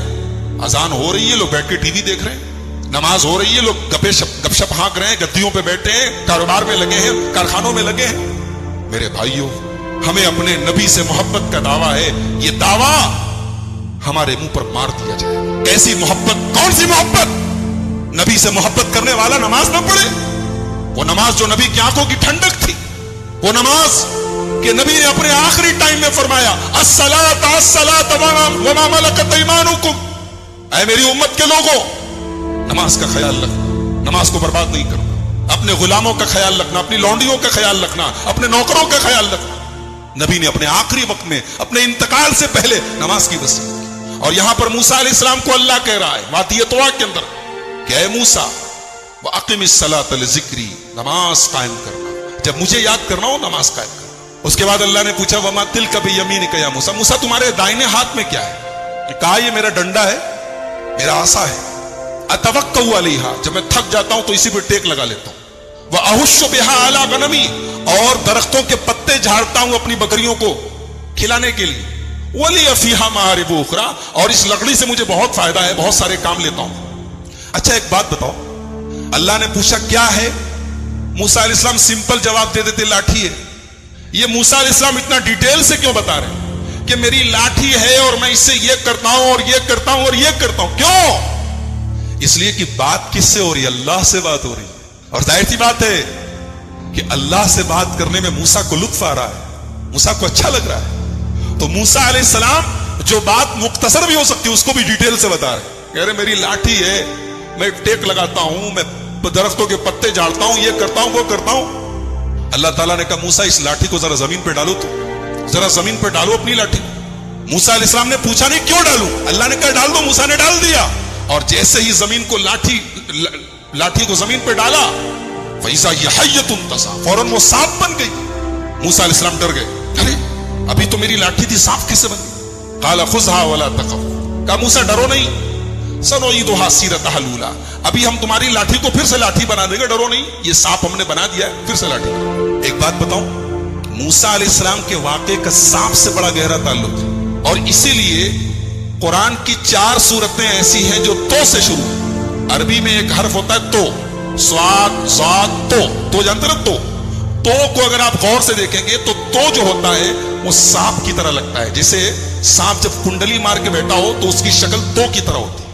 اذان ہو رہی ہے, لوگ بیٹھ کے ٹی وی دیکھ رہے ہیں, نماز ہو رہی ہے, لوگ گپ شپ ہانک رہے ہیں, گدیوں پہ بیٹھے ہیں, کاروبار میں لگے ہیں, کارخانوں میں لگے ہیں. میرے بھائیوں, ہمیں اپنے نبی سے محبت کا دعویٰ ہے, یہ دعویٰ ہمارے منہ پر مار دیا جائے. ایسی محبت, کون سی محبت؟ نبی سے محبت کرنے والا نماز نہ پڑھے. وہ نماز جو نبی کی آنکھوں کی ٹھنڈک تھی, وہ نماز کہ نبی نے اپنے آخری ٹائم میں فرمایا الصلاۃ الصلاۃ وما ملکت ایمانکم, اے میری امت کے لوگوں نماز کا خیال رکھنا, نماز کو برباد نہیں کرنا, اپنے غلاموں کا خیال رکھنا, اپنی لونڈیوں کا خیال رکھنا, اپنے نوکروں کا خیال رکھنا. نبی نے اپنے آخری وقت میں اپنے انتقال سے پہلے نماز کی وصیت کی. اور یہاں پر موسیٰ علیہ السلام کو اللہ کہہ رہا ہے وادی طویٰ کے اندر کہ اے موسیٰ وَأَقِمِ الصَّلَاةَ لِذِكْرِي, نماز قائم کرنا, جب مجھے یاد کرنا ہو نماز قائم کرنا. اس کے بعد اللہ نے پوچھا وَمَا تِلْكَ بِيَمِينِكَ يَا موسیٰ, موسیٰ تمہارے دائنے ہاتھ میں کیا ہے؟ کہا یہ میرا ڈنڈا ہے, میرا عصا ہے. اتوکل علیہا, جب میں تھک جاتا ہوں تو اسی پہ ٹیک لگا لیتا ہوں. وَأَحُشُّ بِهَا عَلَىٰ غَنَمِي, اور درختوں کے پتے جھاڑتا ہوں اپنی بکریوں کو کھلانے کے لیے. وَلِيَ فِيهَا مَآرِبُ أُخْرَىٰ, اور اس لکڑی سے مجھے بہت فائدہ ہے, بہت سارے کام لیتا ہوں. اچھا ایک بات بتاؤ, اللہ نے پوچھا کیا ہے, موسیٰ علیہ السلام سمپل جواب دے دیتے لاٹھی ہے. یہ موسیٰ علیہ السلام اتنا ڈیٹیل سے کیوں بتا رہے ہیں کہ میری لاٹھی ہے اور میں اس سے یہ کرتا ہوں اور یہ کرتا ہوں اور یہ کرتا ہوں؟ کیوں؟ اس لیے کہ بات کس سے ہو رہی ہے, اللہ سے بات ہو رہی ہے. اور ظاہر سی بات ہے کہ اللہ سے بات کرنے میں موسیٰ کو لطف آ رہا ہے, موسیٰ کو اچھا لگ رہا ہے. تو موسیٰ علیہ السلام جو بات مختصر بھی ہو سکتی ہے اس کو بھی ڈیٹیل سے بتا رہے, کہہ رہے میری لاٹھی ہے, میں ٹیک لگاتا ہوں, میں درختوں کے پتے جھاڑتا ہوں, یہ کرتا ہوں, وہ کرتا ہوں. اللہ تعالیٰ نے کہا موسیٰ اس لاٹھی کو ذرا زمین پہ ڈالو, تو ذرا زمین پہ ڈالو اپنی لاٹھی. موسیٰ علیہ السلام نے پوچھا نہیں کیوں ڈالوں, اللہ نے کہا ڈال دو, موسیٰ نے ڈال دیا. اور جیسے ہی زمین کو لاٹھی کو زمین پہ ڈالا فَإِذَا هِيَ حَيَّةٌ تَسْعَىٰ, فوراً وہ سانپ بن گئی. موسیٰ علیہ السلام ڈر گئے, ارے ابھی تو میری لاٹھی تھی, سانپ کیسے بن گئی؟ قَالَ خُذْهَا وَلَا تَخَفْ, کہا موسیٰ ڈرو نہیں, سَنُعِيدُهَا سِيرَتَهَا الْأُولَىٰ, ابھی ہم تمہاری لاٹھی کو پھر سے لاٹھی بنا دیں گے, ڈرو نہیں, یہ سانپ ہم نے بنا دیا ہے, پھر سے لاٹھی. ایک بات بتاؤں, موسیٰ علیہ السلام کے واقعے کا سانپ سے بڑا گہرا تعلق ہے, اور اسی لیے قرآن کی 4 سورتیں ایسی ہیں جو تو سے شروع ہیں. عربی میں ایک حرف ہوتا ہے تو, سواد ذات تو جانتے نا, تو کو اگر آپ غور سے دیکھیں گے تو جو ہوتا ہے وہ سانپ کی طرح لگتا ہے, جیسے سانپ جب کنڈلی مار کے بیٹھا ہو تو اس کی شکل تو کی طرح ہوتی ہے.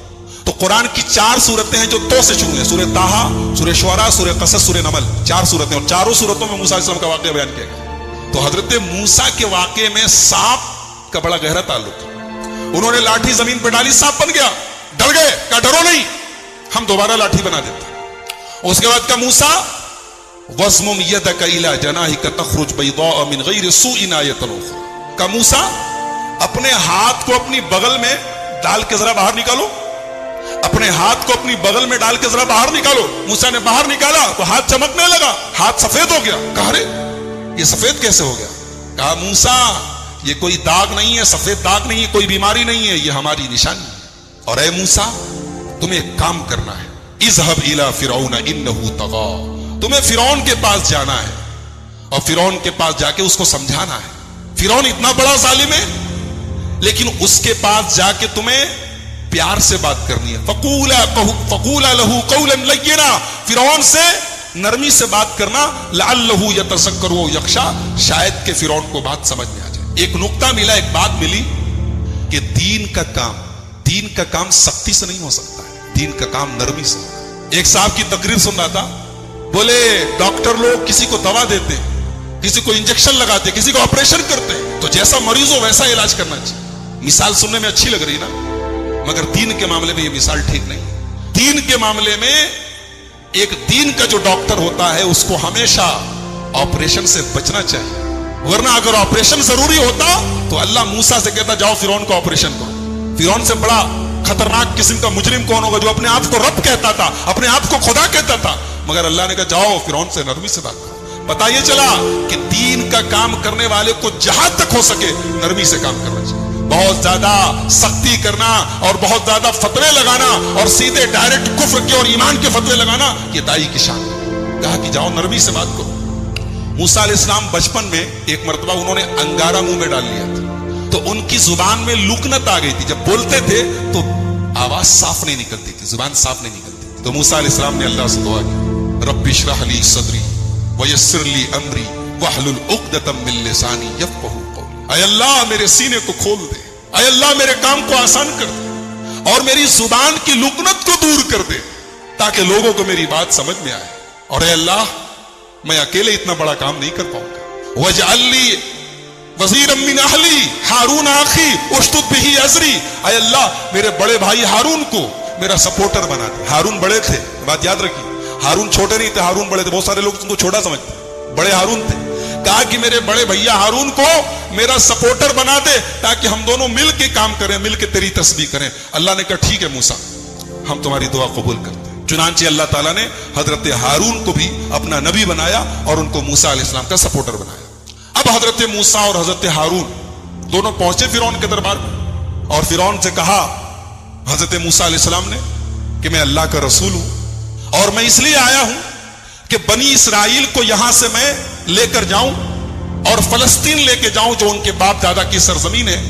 تو قرآن کی 4 سورتیں ہیں جو تو سے شروع ہیں, سورہ طٰہٰ, سورہ شعراء, سورہ قصص, سورہ نمل, 4 سورتیں, اور چاروں سورتوں میں موسیٰ علیہ السلام کا واقعہ بیان کیا گیا. تو حضرت موسیٰ کے واقعے میں سانپ کا بڑا گہرا تعلق ہے. انہوں نے لاٹھی زمین پہ ڈالی, سانپ بن گیا, ڈر گئے, کہا ڈرو نہیں, ہم دوبارہ لاٹھی بنا دیتے. اس کے بعد کہا موسیٰ وَاضْمُمْ يَدَكَ إِلَىٰ جَنَاحِكَ تَخْرُجْ بَيْضَاءَ مِنْ غَيْرِ سُوءٍ آیَةً أُخْرَىٰ, کہا موسیٰ اپنے ہاتھ کو اپنی بغل میں ڈال کے ذرا باہر نکالو, اپنے ہاتھ کو اپنی بغل میں ڈال کے ذرا باہر نکالو. موسیٰ نے باہر نکالا تو ہاتھ چمکنے لگا, ہاتھ سفید ہو گیا. کہا ارے یہ سفید کیسے ہو گیا؟ کہا موسیٰ یہ کوئی داغ نہیں ہے, سفید داغ نہیں ہے, کوئی بیماری نہیں ہے, یہ ہماری نشانی ہے. اور اے موسیٰ تمہیں ایک کام کرنا ہے, اذهب الى فرعون انه طغى, تمہیں فرعون کے پاس جانا ہے اور فرعون کے پاس جا کے اس کو سمجھانا ہے. فرعون اتنا بڑا ظالم ہے, لیکن اس کے پاس جا کے تمہیں پیار سے بات کرنی ہے. فقولا لہ قولا لینا, فرعون سے نرمی سے بات کرنا. لعلہ یتذکر و یخشی, شاید کہ فرعون کو بات سمجھ میں آ جائے. ایک نقطہ ملا, ایک بات ملی کہ دین کا کام سختی سے نہیں ہو سکتا ہے, دین کا کام نرمی سے. ایک صاحب کی تقریر سن رہا تھا, بولے ڈاکٹر لوگ کسی کو دوا دیتے ہیں, کسی کو انجیکشن لگاتے, کسی کو آپریشن کرتے, تو جیسا مریض ہو ویسا علاج کرنا چاہیے. مثال سننے میں اچھی لگ رہی نا, مگر دین کے معاملے میں یہ مثال ٹھیک نہیں. دین کے معاملے میں ایک دین کا جو ڈاکٹر ہوتا ہے اس کو ہمیشہ آپریشن سے بچنا چاہیے, ورنہ اگر آپریشن ضروری ہوتا تو اللہ موسیٰ سے کہتا جاؤ فرعون کو آپریشن کرو. فرعون سے بڑا خطرناک قسم کا مجرم کون ہوگا جو اپنے آپ کو رب کہتا تھا, اپنے آپ کو خدا کہتا تھا, مگر اللہ نے کہا جاؤ فرعون سے نرمی سے بات کرو. پتہ یہ چلا کہ دین کا کام کرنے والے کو جہاں تک ہو سکے نرمی سے کام کرنا چاہیے. بہت زیادہ سختی کرنا اور بہت زیادہ فتوے لگانا اور سیدھے ڈائریکٹ کفر کے اور ایمان کے فتوے لگانا یہ دائی کی شان ہے. کہا کہ جاؤ نرمی سے بات کرو. موسیٰ علیہ السلام بچپن میں ایک مرتبہ انہوں نے انگارہ منہ میں ڈال لیا تھا, تو ان کی زبان میں لکنت آ گئی تھی. جب بولتے تھے تو آواز صاف نہیں نکلتی تھی, زبان صاف نہیں نکلتی تھی. تو موسیٰ علیہ السلام نے اللہ سے دعا کی, رب اشرح لی صدری ویسر لی امری واحلل عقدۃ من لسانی یفقہوا قولی. اے اللہ میرے سینے کو کھول دے, اے اللہ میرے کام کو آسان کر دے, اور میری زبان کی لکنت کو دور کر دے تاکہ لوگوں کو میری بات سمجھ میں آئے. اور اے اللہ میں اکیلے اتنا بڑا کام نہیں کر پاؤں گا. وجعل لی وزیرا من اہلی ہارون اخی اشدد بہ ازری. اے اللہ میرے بڑے بھائی ہارون کو میرا سپورٹر بنا دے. ہارون بڑے تھے, بات یاد رکھیے, ہارون چھوٹے نہیں تھے, ہارون بڑے تھے. بہت سارے لوگ ان کو چھوٹا سمجھتے, بڑے ہارون تھے. کہا کہ میرے بڑے بھیا ہارون کو میرا سپورٹر بنا دے تاکہ ہم دونوں مل کے کام کریں, مل کے تیری تسبیح کریں. اللہ نے کہا ٹھیک ہے موسیٰ, ہم تمہاری دعا قبول کرتے ہیں. چنانچہ اللہ تعالیٰ نے حضرت ہارون کو بھی اپنا نبی بنایا اور ان کو موسیٰ علیہ السلام کا سپورٹر بنایا. اب حضرت موسیٰ اور حضرت ہارون دونوں پہنچے فرعون کے دربار میں, اور فرعون سے کہا حضرت موسیٰ علیہ السلام نے کہ میں اللہ کا رسول ہوں, اور میں اس لیے آیا ہوں کہ بنی اسرائیل کو یہاں سے میں لے کر جاؤں اور فلسطین لے کے جاؤں جو ان کے باپ دادا کی سرزمین ہے.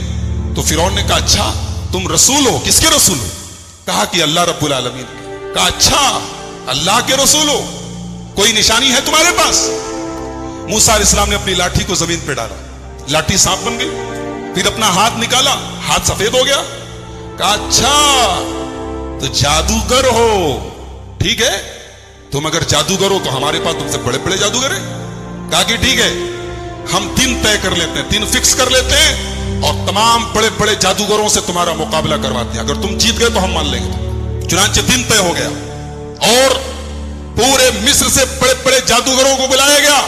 تو فرعون نے کہا اچھا تم رسول ہو, کس کے رسول ہو؟ کہا کہ اللہ رب العالمین کے. کہا اچھا اللہ کے رسول ہو, کوئی نشانی ہے تمہارے پاس؟ موسیٰ علیہ السلام نے اپنی لاٹھی کو زمین پہ ڈالا, لاٹھی سانپ بن گئی. پھر اپنا ہاتھ نکالا, ہاتھ سفید ہو گیا. کہا اچھا تو جادوگر ہو, ٹھیک ہے, تم اگر جادوگر ہو تو ہمارے پاس تم سے بڑے بڑے جادوگر ہیں. کہا کہ ٹھیک ہے ہم دن طے کر لیتے ہیں, دن فکس کر لیتے ہیں اور تمام بڑے بڑے جادوگروں سے تمہارا مقابلہ کرواتے ہیں, اگر تم جیت گئے تو ہم مان لیں گے. چنانچہ دن طے ہو گیا اور پورے مصر سے بڑے بڑے جادوگروں کو بلایا گیا.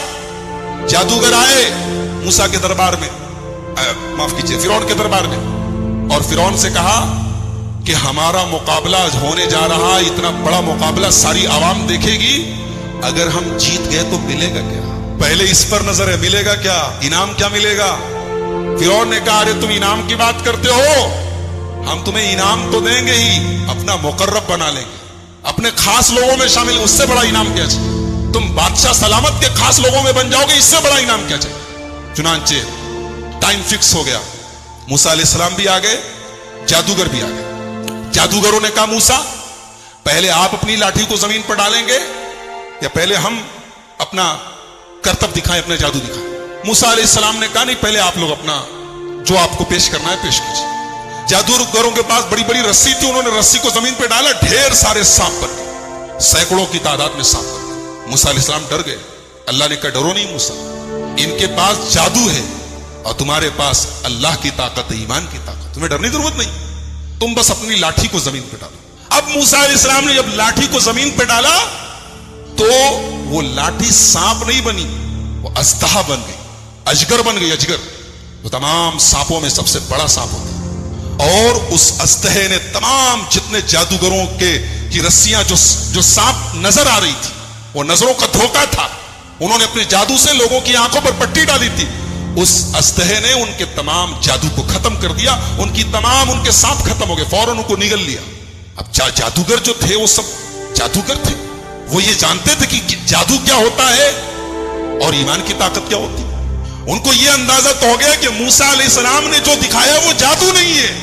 جادوگر آئے موسیٰ کے دربار میں, معاف کیجیے فرعون کے دربار میں, اور فرعون سے کہا کہ ہمارا مقابلہ ہونے جا رہا, اتنا بڑا مقابلہ ساری عوام دیکھے گی, اگر ہم جیت گئے تو ملے گا کیا؟ پہلے اس پر نظر ہے, ملے گا کیا, انعام کیا ملے گا؟ فرعون نے کہا ارے تم انعام کی بات کرتے ہو, ہم تمہیں انعام تو دیں گے ہی, اپنا مقرب بنا لیں گے, اپنے خاص لوگوں میں شامل, اس سے بڑا انعام کیا چاہیے؟ تم بادشاہ سلامت کے خاص لوگوں میں بن جاؤ گے, اس سے بڑا انعام کیا چاہیے؟ چنانچہ ٹائم فکس ہو گیا, موسیٰ علیہ السلام بھی آ گئے, جادوگر بھی آ گئے. جادوگروں نے کہا موسیٰ پہلے آپ اپنی لاٹھی کو زمین پر ڈالیں گے یا پہلے ہم اپنا کرتب دکھائیں, اپنا جادو دکھائیں؟ موسیٰ علیہ السلام نے کہا نہیں, پہلے آپ لوگ اپنا جو آپ کو پیش کرنا ہے پیش کیجیے. جادوگروں کے پاس بڑی بڑی رسی تھی, انہوں نے رسی کو زمین پہ ڈالا, ڈھیر سارے سانپ بن گئے, سینکڑوں کی تعداد میں سانپ بن گئے. موسیٰ علیہ السلام ڈر گئے. اللہ نے کہا ڈرو نہیں موسیٰ, ان کے پاس جادو ہے اور تمہارے پاس اللہ کی طاقت ہے, ایمان کی طاقت, تمہیں ڈرنے کی ضرورت نہیں, تم بس اپنی لاٹھی کو زمین پہ ڈالو. اب موسیٰ علیہ السلام نے جب لاٹھی کو زمین پہ ڈالا تو وہ لاٹھی سانپ نہیں بنی, وہ اژدہا بن گئی, اجگر بن گئی. اجگر وہ تمام سانپوں میں سب سے بڑا سانپ ہوتا ہے, اور اس اژدہے نے تمام جتنے جادوگروں کی رسیاں جو سانپ نظر آ رہی تھی, وہ نظروں کا دھوکہ تھا, انہوں نے اپنے جادو سے لوگوں کی آنکھوں پر پٹی ڈالی تھی, اس اژدہے نے ان کے تمام جادو کو ختم کر دیا, ان کے سانپ ختم ہو گئے, فوراً ان کو نگل لیا. اب جادوگر جو تھے وہ سب جادوگر تھے, وہ یہ جانتے تھے کہ جادو کیا ہوتا ہے اور ایمان کی طاقت کیا ہوتی ہے. ان کو یہ اندازہ تو ہو گیا کہ موسیٰ علیہ السلام نے جو دکھایا وہ جادو نہیں ہے.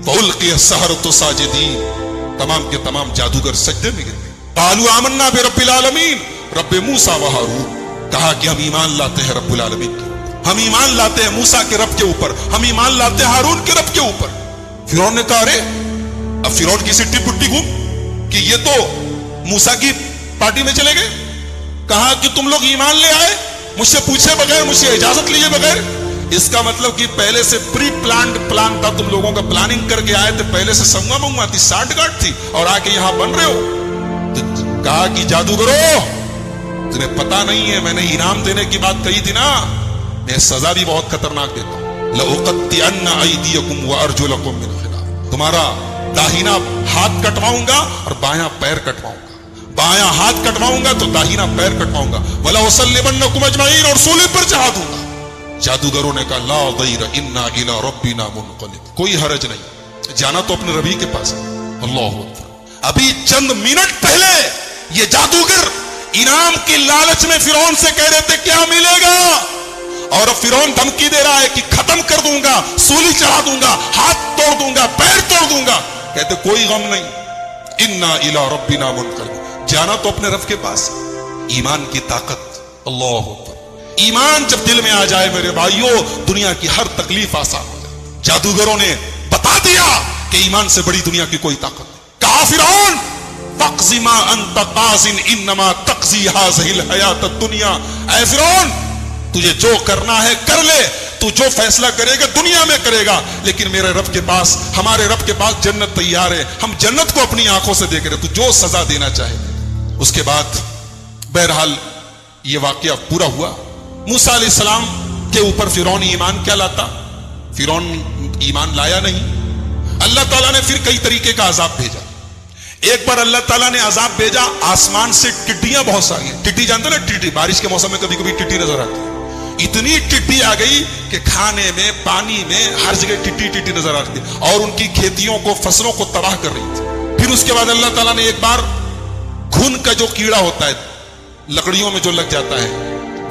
فَأُلْقِيَ السَّحَرَةُ سَاجِدِينَ، تمام کے تمام جادوگر سجدے میں گر گئے. قَالُوا آمَنَّا بِرَبِّ الْعَالَمِينَ، رب موسیٰ و ہارون. کہا کہ ہم ایمان لاتے ہیں رب العالمین کے اوپر، ہم ایمان لاتے ہیں موسیٰ کے رب کے اوپر، ہم ایمان لاتے ہیں ہارون کے رب کے اوپر. فرعون نے کہا ارے، اب فرعون کی سٹی پٹی گھوم کہ یہ تو موسیٰ کی پارٹی میں چلے گئے. کہا کہ تم لوگ ایمان لے آئے مجھ سے پوچھے بغیر، مجھ سے اجازت لیے بغیر. اس کا مطلب کہ پہلے سے پری پلانڈ پلان تھا، تم لوگوں کا پلاننگ کر کے آئے تھے، پہلے سے سنگا منگوا تھی، سانٹ گاٹ تھی، اور آ کے یہاں بن رہے ہو. تو کہا کہ جادوگرو تمہیں پتا نہیں ہے، میں نے انعام دینے کی بات کہی تھی نا، میں سزا بھی بہت خطرناک دیتا ہوں. لَأُقَطِّعَنَّ أَيْدِيَكُمْ وَأَرْجُلَكُمْ مِنْ خِلَافٍ، تمہارا داہنا ہاتھ کٹواؤں گا اور بایاں پیر کٹواؤں گا. بایاں ہاتھ کٹواؤں گا تو داہنا پیر کٹواؤں گا. وَلَأُصَلِّبَنَّكُمْ أَجْمَعِينَ، اور سولے پر چڑھا دوں گا. جادوگروں نے کہا لا ضیر انا الی ربنا منقلب، کوئی حرج نہیں، جانا تو اپنے ربی کے پاس ہے. اللہ اکبر. ابھی چند منٹ پہلے یہ جادوگر انعام کی لالچ میں فرعون سے کہہ رہے تھے کیا ملے گا، اور اب فرعون دھمکی دے رہا ہے کہ ختم کر دوں گا، سولی چڑھا دوں گا، ہاتھ توڑ دوں گا، پیر توڑ دوں گا. کہتے کوئی غم نہیں، انا الی ربنا منقلب، جانا تو اپنے رب کے پاس. ایمان کی طاقت. اللہ اکبر. ایمان جب دل میں آ جائے میرے بھائیوں، دنیا کی ہر تکلیف آسان ہو جائے. جادوگروں نے بتا دیا کہ ایمان سے بڑی دنیا کی کوئی طاقت نہیں. کہا فرعون فَاقْضِ مَا أَنْتَ قَاضٍ إِنَّمَا تَقْضِي هَٰذِهِ الْحَيَاةَ الدُّنْيَا. اے فرعون تجھے جو کرنا ہے کر لے، تو جو فیصلہ کرے گا دنیا میں کرے گا، لیکن میرے رب کے پاس، ہمارے رب کے پاس جنت تیار ہے، ہم جنت کو اپنی آنکھوں سے دیکھ رہے، تو جو سزا دینا چاہے. اس کے بعد بہرحال یہ واقعہ پورا ہوا. موسیٰ علیہ السلام کے اوپر فرعون ایمان کیا لاتا؟ فرعون ایمان لایا نہیں. اللہ تعالیٰ نے پھر کئی طریقے کا عذاب بھیجا. ایک بار اللہ تعالیٰ نے عذاب بھیجا، آسمان سے ٹڈیاں بہت ساری. ٹڈی جانتے نا، ٹڈی بارش کے موسم میں کبھی کبھی ٹڈی نظر آتی ہے. اتنی ٹڈی آ گئی کہ کھانے میں، پانی میں، ہر جگہ ٹڈی نظر آ رہی تھی، اور ان کی کھیتیوں کو، فصلوں کو تباہ کر رہی تھی. پھر اس کے بعد اللہ تعالیٰ نے ایک بار گھن کا جو کیڑا ہوتا ہے لکڑیوں میں جو لگ جاتا ہے،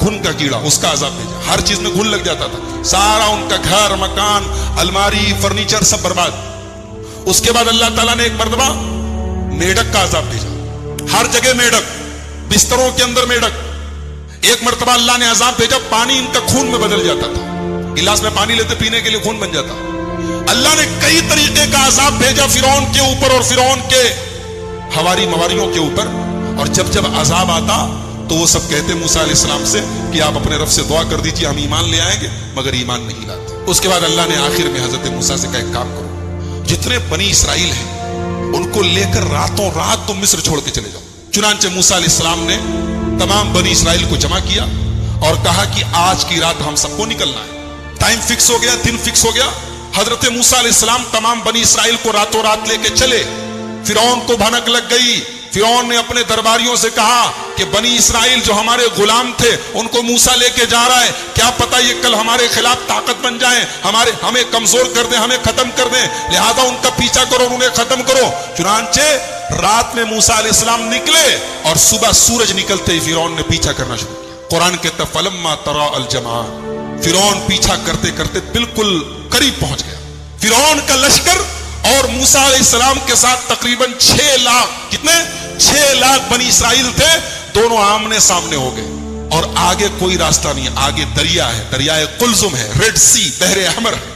گھن کا کیڑا، اس کا عذاب بھیجا. ہر چیز میں گھن لگ جاتا تھا، سارا ان کا گھر، مکان، الماری، فرنیچر سب برباد. اس کے بعد اللہ تعالیٰ نے ایک مرتبہ میڈک کا عذاب بھیجا. ہر جگہ میڈک، بستروں کے اندر میڈک. ایک مرتبہ اللہ نے عذاب بھیجا، پانی ان کا خون میں بدل جاتا تھا، گلاس میں پانی لیتے پینے کے لیے خون بن جاتا. اللہ نے کئی طریقے کا عذاب بھیجا فرعون کے اوپر اور فرعون کے حواری مواریوں کے اوپر. اور جب عذاب آتا تو وہ سب کہتے موسیٰ علیہ السلام سے کہ آپ اپنے رب سے دعا کر دیجیے، ہم ایمان لے آئیں گے، مگر ایمان نہیں لاتے. اس کے بعد اللہ نے آخر میں حضرت موسیٰ سے کہا ایک کام کرو، جتنے بنی اسرائیل ہیں ان کو لے کر راتوں رات تم مصر چھوڑ کے چلے جاؤ. چنانچہ موسیٰ علیہ السلام نے تمام بنی اسرائیل کو جمع کیا اور کہا کہ آج کی رات ہم سب کو نکلنا ہے. ٹائم فکس ہو گیا، دن فکس ہو گیا. حضرت موسیٰ علیہ السلام تمام بنی اسرائیل کو راتوں رات لے کے چلے. فرعون کو بھنک لگ گئی. فرعون نے اپنے درباریوں سے کہا کہ بنی اسرائیل جو ہمارے غلام تھے ان کو موسیٰ لے کے جا رہا ہے، کیا پتہ یہ کل ہمارے خلاف طاقت بن جائیں، ہمیں کمزور کر دیں، ہمیں ختم کر دیں، لہذا ان کا پیچھا کرو اور انہیں ختم کرو. چنانچہ رات میں موسیٰ علیہ السلام نکلے اور صبح سورج نکلتے ہی فرعون نے پیچھا کرنا شروع کیا. قرآن کہتا ہے فلما ترا الجمعان، فرعون پیچھا کرتے کرتے بالکل قریب پہنچ گیا. فرعون کا لشکر اور موسیٰ علیہ السلام کے ساتھ تقریباً 6 لاکھ، کتنے 6 لاکھ بنی اسرائیل تھے، دونوں آمنے سامنے ہو گئے. اور آگے کوئی راستہ نہیں ہے، آگے دریا ہے، دریائے قلزم ہے، ریڈ سی، بحر احمر ہے.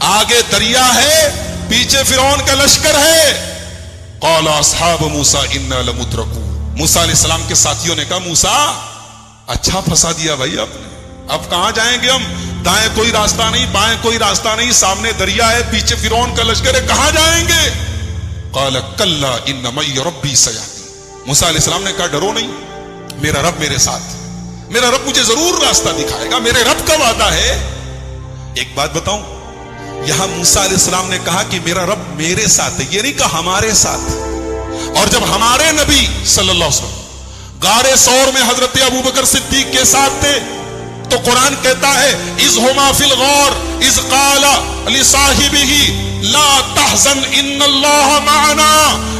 آگے دریا ہے، پیچھے فرعون کا لشکر ہے. قال اصحاب موسیٰ انا لمدرکون، موسیٰ علیہ السلام کے ساتھیوں نے کہا موسیٰ اچھا پھنسا دیا بھائی آپ نے، اب کہاں جائیں گے ہم؟ دائیں کوئی راستہ نہیں، بائیں کوئی راستہ نہیں، سامنے دریا ہے، پیچھے فرعون کا لشکر ہے، کہاں جائیں گے؟ قال کلا ان معی ربی سیہدین، موسیٰ علیہ السلام نے کہا ڈرو نہیں، میرا رب میرے ساتھ، میرا رب مجھے ضرور راستہ دکھائے گا، میرے رب کا وعدہ ہے. ایک بات بتاؤں، یہاں موسیٰ علیہ السلام نے کہا کہ میرا رب میرے ساتھ ہے، یہ نہیں کہا ہمارے ساتھ. اور جب ہمارے نبی صلی اللہ علیہ وسلم غار ثور میں حضرت ابوبکر صدیق کے ساتھ تھے تو قرآن کہتا ہے اذ ہما فی الغار اذ قال لصاحبہ لا تحزن ان اللہ معنا.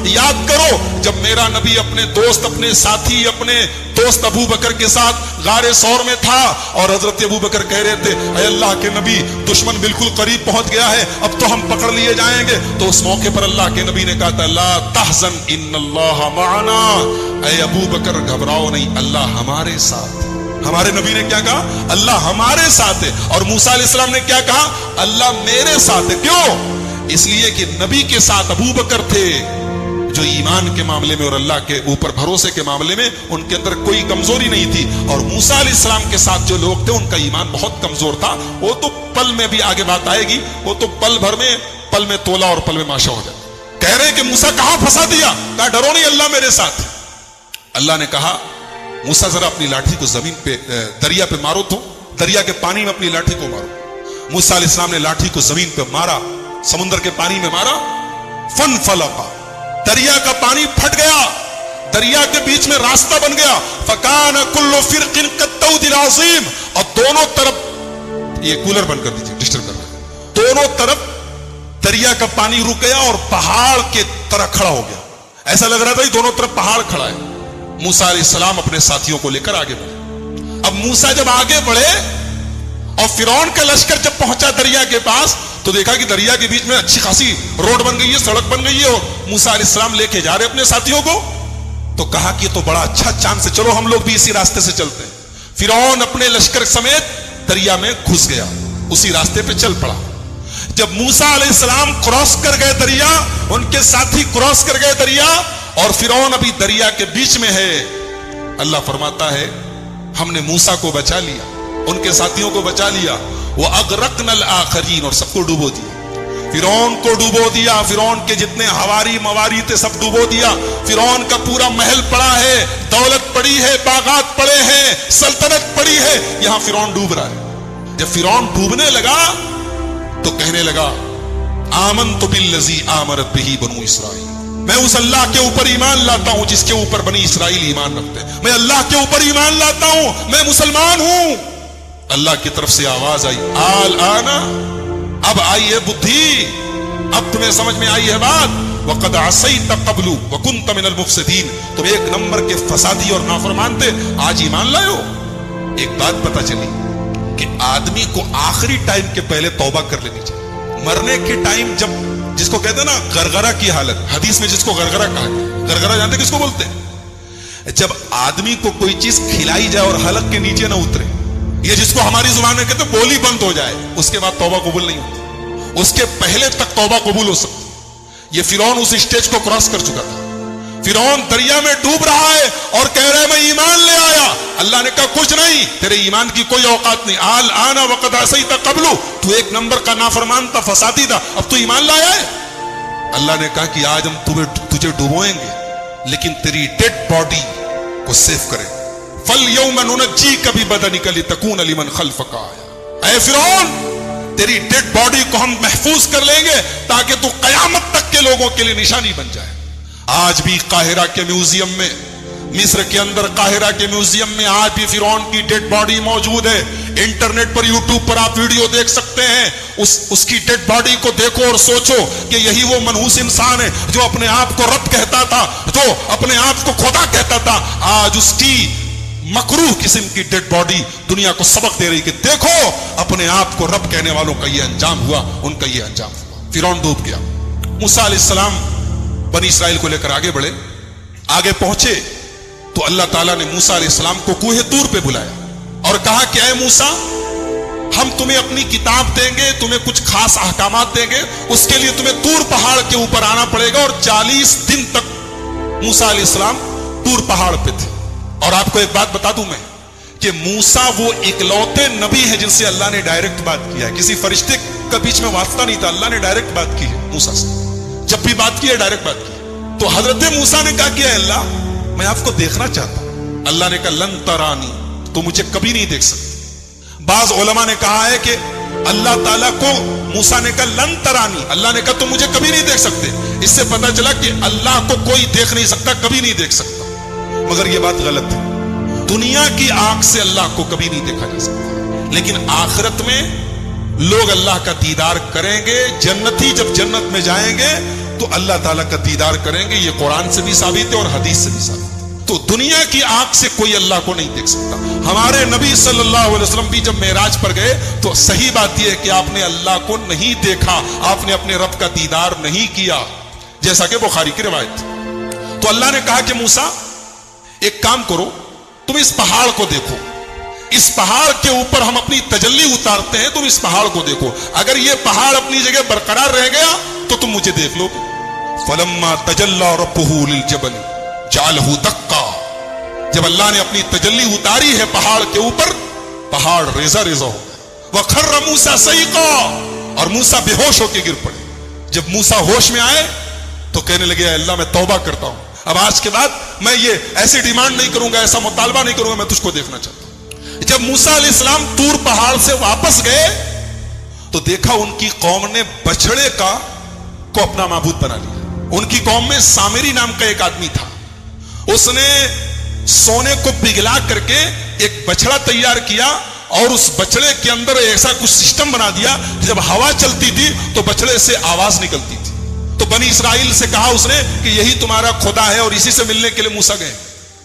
یاد کرو جب میرا نبی اپنے دوست, اپنے ساتھی, اپنے دوست ابو بکر کے ساتھ غار ثور میں تھا اور حضرت ابو بکر کہہ رہے تھے اے اللہ کے نبی دشمن بالکل قریب پہنچ گیا ہے, اب تو ہم پکڑ لیے جائیں گے. تو اس موقع پر اللہ کے نبی نے کہا تھا لا تحزن ان اللہ معنا, اے ابو بکر گھبراؤ نہیں, اللہ ہمارے ساتھ. ہمارے نبی نے کیا کہا؟ اللہ ہمارے ساتھ ہے. اور موسیٰ علیہ السلام نے کیا کہا؟ اللہ میرے ساتھ ہے. کیوں؟ اس لیے کہ نبی کے ساتھ ابو بکر تھے جو ایمان کے معاملے میں اور اللہ کے اوپر بھروسے کے معاملے میں ان کے اندر کوئی کمزوری نہیں تھی, اور موسیٰ علیہ السلام کے ساتھ جو لوگ تھے ان کا ایمان بہت کمزور تھا. وہ تو پل میں بھی آگے بات آئے گی, وہ تو پل بھر میں پل میں تولا اور پل میں ماشا ہو جائے. کہہ رہے کہ موسیٰ کہاں پھنسا دیا؟ کہا ڈرو نہیں اللہ میرے ساتھ. اللہ نے کہا موسیٰ ذرا اپنی لاٹھی کو زمین پہ دریا پہ مارو, تو دریا کے پانی میں اپنی لاٹھی کو مارو. موسیٰ علیہ السلام نے لاٹھی کو زمین پہ مارا, سمندر کے پانی میں مارا, فن فلقا, دریا کا پانی پھٹ گیا, دریا کے بیچ میں راستہ بن گیا. فکان کل فرق کالطود العظیم, اور دونوں طرف, یہ کولر بند کر دیجیے ڈسٹرب کر رہا ہے, دونوں طرف دریا کا پانی رک گیا اور پہاڑ کے طرح کھڑا ہو گیا. ایسا لگ رہا تھا دونوں طرف پہاڑ کھڑا ہے. موسیٰ علیہ السلام اپنے ساتھیوں کو لے کر آگے بڑھے. اب موسیٰ جب آگے بڑھے اور فرعون کا لشکر جب پہنچا دریا کے پاس تو دیکھا کہ دریا کے بیچ میں اچھی خاصی روڈ بن گئی ہے, سڑک بن گئی ہے, اور موسیٰ علیہ السلام لے کے جا رہے اپنے ساتھیوں کو. تو کہا کہ یہ تو بڑا اچھا چاند سے, چلو ہم لوگ بھی اسی راستے سے چلتے ہیں. فرعون اپنے لشکر سمیت دریا میں گھس گیا, اسی راستے پہ چل پڑا. جب موسیٰ علیہ السلام کراس کر گئے دریا, ان کے ساتھی کراس کر گئے دریا, اور فرعون ابھی دریا کے بیچ میں ہے, اللہ فرماتا ہے ہم نے موسیٰ کو بچا لیا, ان کے ساتھیوں کو بچا لیا. وَأَغْرَقْنَا الْآخَرِينَ, اور سب کو ڈوبو دیا. فرعون کو ڈوبو دیا, فرعون کے جتنے حواری مواری تھے سب ڈوبو دیا. فرعون کا پورا محل پڑا ہے, دولت پڑی ہے, باغات پڑے ہیں, سلطنت پڑی ہے, یہاں فرعون ڈوب رہا ہے. جب فرعون ڈوبنے لگا تو کہنے لگا آمنت بالذی آمنت بہ بنو اسرائیل, میں اس اللہ کے اوپر ایمان لاتا ہوں جس کے اوپر بنی اسرائیل ایمان رکھتے ہیں. میں اللہ کے اوپر ایمان لاتا ہوں, میں مسلمان ہوں. اللہ کی طرف سے آواز آئی الآن, اب آئی ہے بدھی, اب تمہیں سمجھ میں آئی ہے بات. وقد عصیت قبل وکنت من المفسدین, تم ایک نمبر کے فسادی اور نافرمان تھے, آج ایمان لائے ہو. ایک بات پتہ چلی کہ آدمی کو آخری ٹائم کے پہلے توبہ کر لینی چاہیے. مرنے کے ٹائم جب, جس کو کہتے ہیں نا غرغرہ کی حالت, حدیث میں جس کو غرغرہ کہا ہے, غرغرہ جانتے کس کو بولتے ہیں؟ جب آدمی کو کوئی چیز کھلائی جائے اور حلق کے نیچے نہ اترے, یہ جس کو ہماری زبان میں کہتے ہیں بولی بند ہو جائے, اس کے بعد توبہ قبول نہیں ہوتی. اس کے پہلے تک توبہ قبول ہو سکتی. یہ فرعون اس اسٹیج کو کراس کر چکا تھا. فرعون دریا میں ڈوب رہا ہے اور کہہ رہا ہے میں ایمان لے آیا. اللہ نے کہا کچھ نہیں, تیرے ایمان کی کوئی اوقات نہیں. الآن وقد عصیت قبل, تو ایک نمبر کا نافرمان تھا, فسادی تھا, اب تو ایمان لایا ہے. اللہ نے کہا کہ آج ہم تجھے ڈوبوئیں گے لیکن تیری ڈیڈ باڈی کو سیف کریں. فَالْيَوْمَ نُنَجِّيكَ بِبَدَنِكَ لِتَكُونَ لِمَنْ خَلْفَكَ آیَةً, اے فرعون تیری ڈیڈ باڈی کو ہم محفوظ کر لیں گے تاکہ تو قیامت تک کے لوگوں کے لیے نشانی بن جائے. آج بھی قاہرہ کے میوزیم میں, مصر کے اندر قاہرہ کے میوزیم میں آج بھی فرعون کی ڈیڈ باڈی موجود ہے. انٹرنیٹ پر, یوٹیوب پر آپ ویڈیو دیکھ سکتے ہیں. اس کی ڈیڈ باڈی کو دیکھو اور سوچو کہ یہی وہ منحوس انسان ہے جو اپنے آپ کو رب کہتا تھا, جو اپنے آپ کو خدا کہتا تھا. آج اس کی مکروہ قسم کی ڈیڈ باڈی دنیا کو سبق دے رہی کہ دیکھو اپنے آپ کو رب کہنے والوں کا یہ انجام ہوا, ان کا یہ انجام ہوا. فرعون ڈوب گیا. موسیٰ علیہ السلام بنی اسرائیل کو لے کر آگے بڑھے. آگے پہنچے تو اللہ تعالیٰ نے موسیٰ علیہ السلام کو کوہ طور پہ بلایا اور کہا کہ اے موسیٰ, ہم تمہیں اپنی کتاب دیں گے, تمہیں کچھ خاص احکامات دیں گے. اس کے لیے تمہیں طور پہاڑ کے اوپر آنا پڑے گا. اور 40 دن تک موسیٰ علیہ السلام طور پہاڑ پہ تھے. اور آپ کو ایک بات بتا دوں میں کہ موسیٰ وہ اکلوتے نبی ہیں جن سے اللہ نے ڈائریکٹ بات کیا ہے. کسی فرشتے کا بیچ میں واسطہ نہیں تھا, اللہ نے ڈائریکٹ بات کی ہے موسیٰ سے. جب بھی بات کی ہے ڈائریکٹ بات کی. تو حضرت موسیٰ نے کہا کہ اے اللہ, میں آپ کو دیکھنا چاہتا ہوں. اللہ نے کہا لن ترانی, تو مجھے کبھی نہیں دیکھ سکتے. بعض علماء نے کہا ہے کہ اللہ تعالیٰ کو موسیٰ نے کہا لن ترانی, اللہ نے کہا تم مجھے کبھی نہیں دیکھ سکتے. اس سے پتہ چلا کہ اللہ کو کوئی دیکھ نہیں سکتا, کبھی نہیں دیکھ سکتا. مگر یہ بات غلط ہے. دنیا کی آنکھ سے اللہ کو کبھی نہیں دیکھا جا سکتا. لیکن آخرت میں لوگ اللہ کا دیدار کریں گے. جنتی جب جنت میں جائیں گے تو اللہ تعالیٰ کا دیدار کریں گے. یہ قرآن سے بھی ثابت ہے اور حدیث سے بھی ثابت ہے. تو دنیا کی آنکھ سے کوئی اللہ کو نہیں دیکھ سکتا. ہمارے نبی صلی اللہ علیہ وسلم بھی جب معراج پر گئے تو صحیح بات یہ ہے کہ آپ نے اللہ کو نہیں دیکھا, آپ نے اپنے رب کا دیدار نہیں کیا, جیسا کہ بخاری کی روایت. تو اللہ نے کہا کہ موسیٰ ایک کام کرو, تم اس پہاڑ کو دیکھو, اس پہاڑ کے اوپر ہم اپنی تجلی اتارتے ہیں, تم اس پہاڑ کو دیکھو, اگر یہ پہاڑ اپنی جگہ برقرار رہ گیا تو تم مجھے دیکھ لو گے. فلما تجلی ربہ للجبل جعلہ دکا, جب اللہ نے اپنی تجلی اتاری ہے پہاڑ کے اوپر, پہاڑ ریزہ ریزہ ہو گیا. وخر موسیٰ صعقا, اور موسیٰ بے ہوش ہو کے گر پڑے. جب موسیٰ ہوش میں آئے تو کہنے لگے اللہ میں توبہ کرتا ہوں, اب آج کے بعد میں یہ ایسی ڈیمانڈ نہیں کروں گا, ایسا مطالبہ نہیں کروں گا, میں تجھ کو دیکھنا چاہتا ہوں. جب موسیٰ علیہ السلام طور پہاڑ سے واپس گئے تو دیکھا ان کی قوم نے بچڑے کو اپنا معبود بنا لیا. ان کی قوم میں سامری نام کا ایک آدمی تھا, اس نے سونے کو پگھلا کر کے ایک بچڑا تیار کیا اور اس بچڑے کے اندر ایسا کچھ سسٹم بنا دیا کہ جب ہوا چلتی تھی تو بچڑے سے آواز نکلتی تھی. تو بنی اسرائیل سے کہا اس نے کہ یہی تمہارا خدا ہے, اور اسی سے ملنے کے لیے موسیٰ گئے.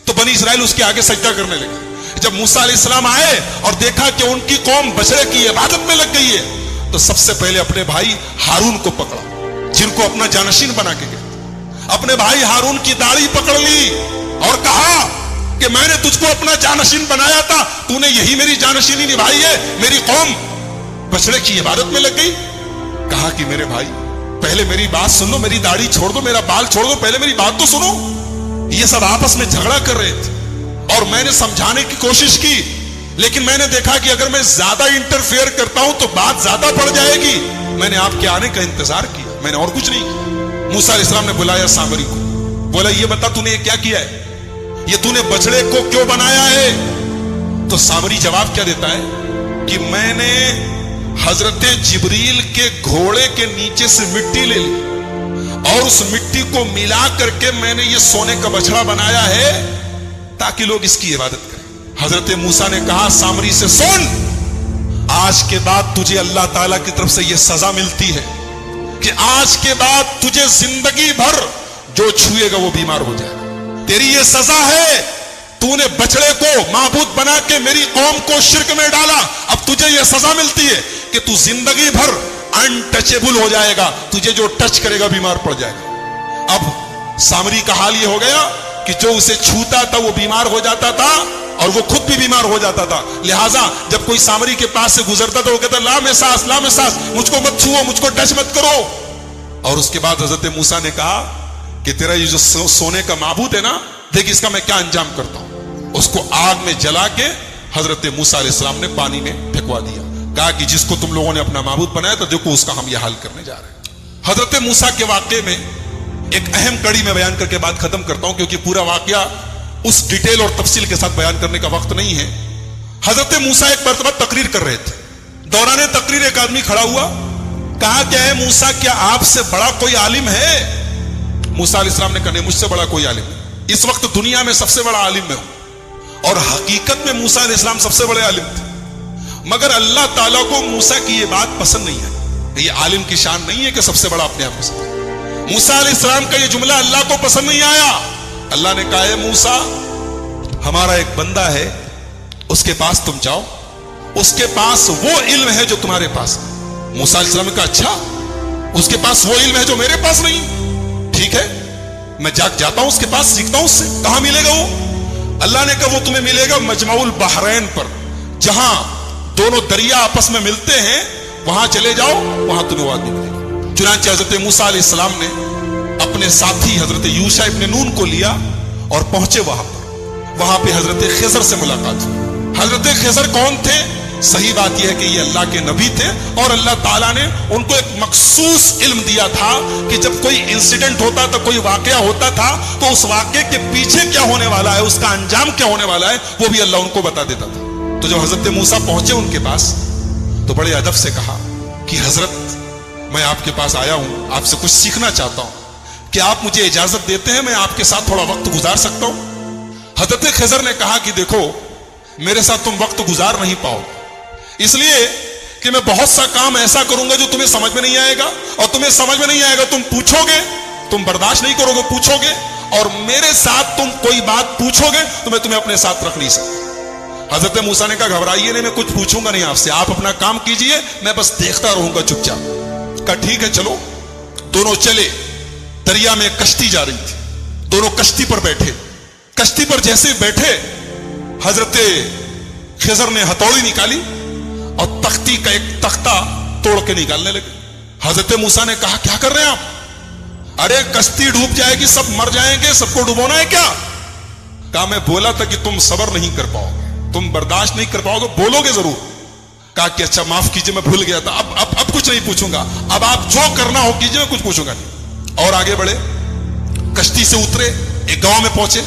تو بنی اسرائیل اس کے آگے سجدہ کرنے لگے. جب موسیٰ علیہ السلام آئے اور دیکھا کہ ان کی قوم بچڑے کی عبادت میں لگ گئی ہے تو سب سے پہلے اپنے بھائی ہارون کو پکڑا, جن کو اپنا جانشین بنا کے گئے. اپنے بھائی ہارون کی داڑھی پکڑ لی اور کہا کہ میں نے تجھ کو اپنا جانشین بنایا تھا, تو نے یہی میری جانشینی نبھائی ہے, میری قوم بچڑے کی عبادت میں لگ گئی. کہا کہ میرے بھائی پہلے میری بات سن لو, میری داڑھی چھوڑ دو, میرا بال چھوڑ دو, پہلے میری بات تو سنو. یہ سب آپس میں جھگڑا کر رہے تھے اور میں نے سمجھانے کی کوشش کی, لیکن میں نے دیکھا کہ اگر میں زیادہ انٹرفیئر کرتا ہوں تو بات زیادہ بڑھ جائے گی. میں نے آپ کے آنے کا انتظار کیا, میں نے اور کچھ نہیں کیا. موسیٰ علیہ السلام نے بلایا سامری کو, بولا یہ بتا تو نے یہ کیا کیا ہے, یہ تو نے بچڑے کو کیوں بنایا ہے؟ تو سامری جواب کیا دیتا ہے کہ میں نے حضرت جبریل کے گھوڑے کے نیچے سے مٹی لے لی اور اس مٹی کو ملا کر کے میں نے یہ سونے کا بچڑا بنایا ہے تاکہ لوگ اس کی عبادت کریں. حضرت موسیٰ نے کہا سامری سے, سن, آج کے بعد تجھے اللہ تعالیٰ کی طرف سے یہ سزا ملتی ہے کہ آج کے بعد تجھے زندگی بھر جو چھوئے گا وہ بیمار ہو جائے گا. تیری یہ سزا ہے, تو نے بچڑے کو معبود بنا کے میری قوم کو شرک میں ڈالا, اب تجھے یہ سزا ملتی ہے کہ تو زندگی بھر انٹچیبل ہو جائے گا, تجھے جو ٹچ کرے گا بیمار پڑ جائے گا. اب سامری کا حال یہ ہو گیا کہ جو اسے چھوتا تھا وہ بیمار ہو جاتا تھا اور وہ خود بھی بیمار ہو جاتا تھا. لہٰذا جب کوئی سامری کے پاس سے گزرتا تھا وہ کہتا لا مساس, لا مساس, مجھ کو مت چھوؤ, مجھ کو ٹچ مت کرو. اور اس کے بعد حضرت موسیٰ نے کہا کہ تیرا یہ جو سونے کا معبود ہے نا, دیکھ اس کا میں کیا انجام کرتا ہوں. اس کو آگ میں جلا کے حضرت موسیٰ علیہ السلام نے پانی میں پھینکوا دیا. کہا کہ جس کو تم لوگوں نے اپنا معبود بنایا تو دیکھو اس کا ہم یہ حال کرنے جا رہے ہیں. حضرت موسیٰ کے واقعے میں ایک اہم کڑی میں بیان کر کے بات ختم کرتا ہوں, کیونکہ پورا واقعہ اس ڈیٹیل اور تفصیل کے ساتھ بیان کرنے کا وقت نہیں ہے. حضرت موسیٰ ایک مرتبہ تقریر کر رہے تھے. دوران تقریر ایک آدمی کھڑا ہوا, کہا کہ اے موسیٰ کیا آپ سے بڑا کوئی عالم ہے؟ موسیٰ علیہ السلام نے کہا نہیں, مجھ سے بڑا کوئی عالم نہیں. اس وقت دنیا میں سب سے بڑا عالم میں ہوں, اور حقیقت میں موسیٰ علیہ السلام سب سے بڑے عالم تھے, مگر اللہ تعالیٰ کو موسیٰ کی یہ بات پسند نہیں ہے. یہ عالم کی شان نہیں ہے کہ سب سے بڑا اپنے آپ کو. موسیٰ علیہ السلام کا یہ جملہ اللہ کو پسند نہیں آیا. اللہ نے کہا اے موسیٰ, ہمارا ایک بندہ ہے, اس کے پاس تم جاؤ, اس کے پاس وہ علم ہے جو تمہارے پاس. موسیٰ علیہ السلام نے کہا اچھا, اس کے پاس وہ علم ہے جو میرے پاس نہیں, ٹھیک ہے میں جاتا ہوں اس کے پاس, سیکھتا ہوں اس سے. کہاں ملے گا وہ؟ اللہ نے کہا وہ تمہیں ملے گا مجمع البحرین پر, جہاں دونوں دریا آپس میں ملتے ہیں, وہاں چلے جاؤ, وہاں تمہیں وہ آدمی ملے گا. چنانچہ حضرت موسیٰ علیہ السلام نے اپنے ساتھی حضرت یوشع ابن نون کو لیا اور پہنچے وہاں پر. وہاں پہ حضرت خضر سے ملاقات ہوئی. حضرت خضر کون تھے؟ صحیح بات یہ ہے کہ یہ اللہ کے نبی تھے, اور اللہ تعالیٰ نے ان کو ایک مخصوص علم دیا تھا کہ جب کوئی انسیڈنٹ ہوتا تھا, کوئی واقعہ ہوتا تھا, تو اس واقعے کے پیچھے کیا ہونے والا ہے, اس کا انجام کیا ہونے والا ہے, وہ بھی اللہ ان کو بتا دیتا تھا. تو جب حضرت موسیٰ پہنچے ان کے پاس تو بڑے ادب سے کہا کہ حضرت میں آپ کے پاس آیا ہوں, آپ سے کچھ سیکھنا چاہتا ہوں, کہ آپ مجھے اجازت دیتے ہیں میں آپ کے ساتھ تھوڑا وقت گزار سکتا ہوں؟ حضرت خضر نے کہا کہ دیکھو میرے ساتھ تم وقت گزار نہیں پاؤ, اس لیے کہ میں بہت سا کام ایسا کروں گا جو تمہیں سمجھ میں نہیں آئے گا, اور تمہیں سمجھ میں نہیں آئے گا تم پوچھو گے, تم برداشت نہیں کرو گے, پوچھو گے, اور میرے ساتھ تم کوئی بات پوچھو گے تو میں تمہیں اپنے ساتھ رکھ نہیں سکتا. حضرت موسیٰ نے کہا گھبرائیے نہیں, میں کچھ پوچھوں گا نہیں آپ سے, آپ اپنا کام کیجئے, میں بس دیکھتا رہوں گا چپ چاپ. کہا ٹھیک ہے چلو. دونوں چلے. دریا میں کشتی جا رہی تھی, دونوں کشتی پر بیٹھے. کشتی پر جیسے بیٹھے حضرت خضر نے ہتھوڑی نکالی اور تختی کا ایک تختہ توڑ کے نکالنے لگے. حضرت موسیٰ نے کہا کیا کر رہے ہیں آپ؟ ارے کشتی ڈوب جائے گی, سب مر جائیں گے, سب کو ڈبونا ہے کیا؟ کہا میں بولا تھا کہ تم صبر نہیں کر پاؤ گے, تم برداشت نہیں کر پاؤ گے, بولو گے ضرور. کہا کہ اچھا معاف کیجئے میں بھول گیا تھا, اب کچھ نہیں پوچھوں گا, اب آپ جو کرنا ہو کیجئے, میں کچھ پوچھوں گا نہیں. اور آگے بڑھے, کشتی سے اترے, ایک گاؤں میں پہنچے.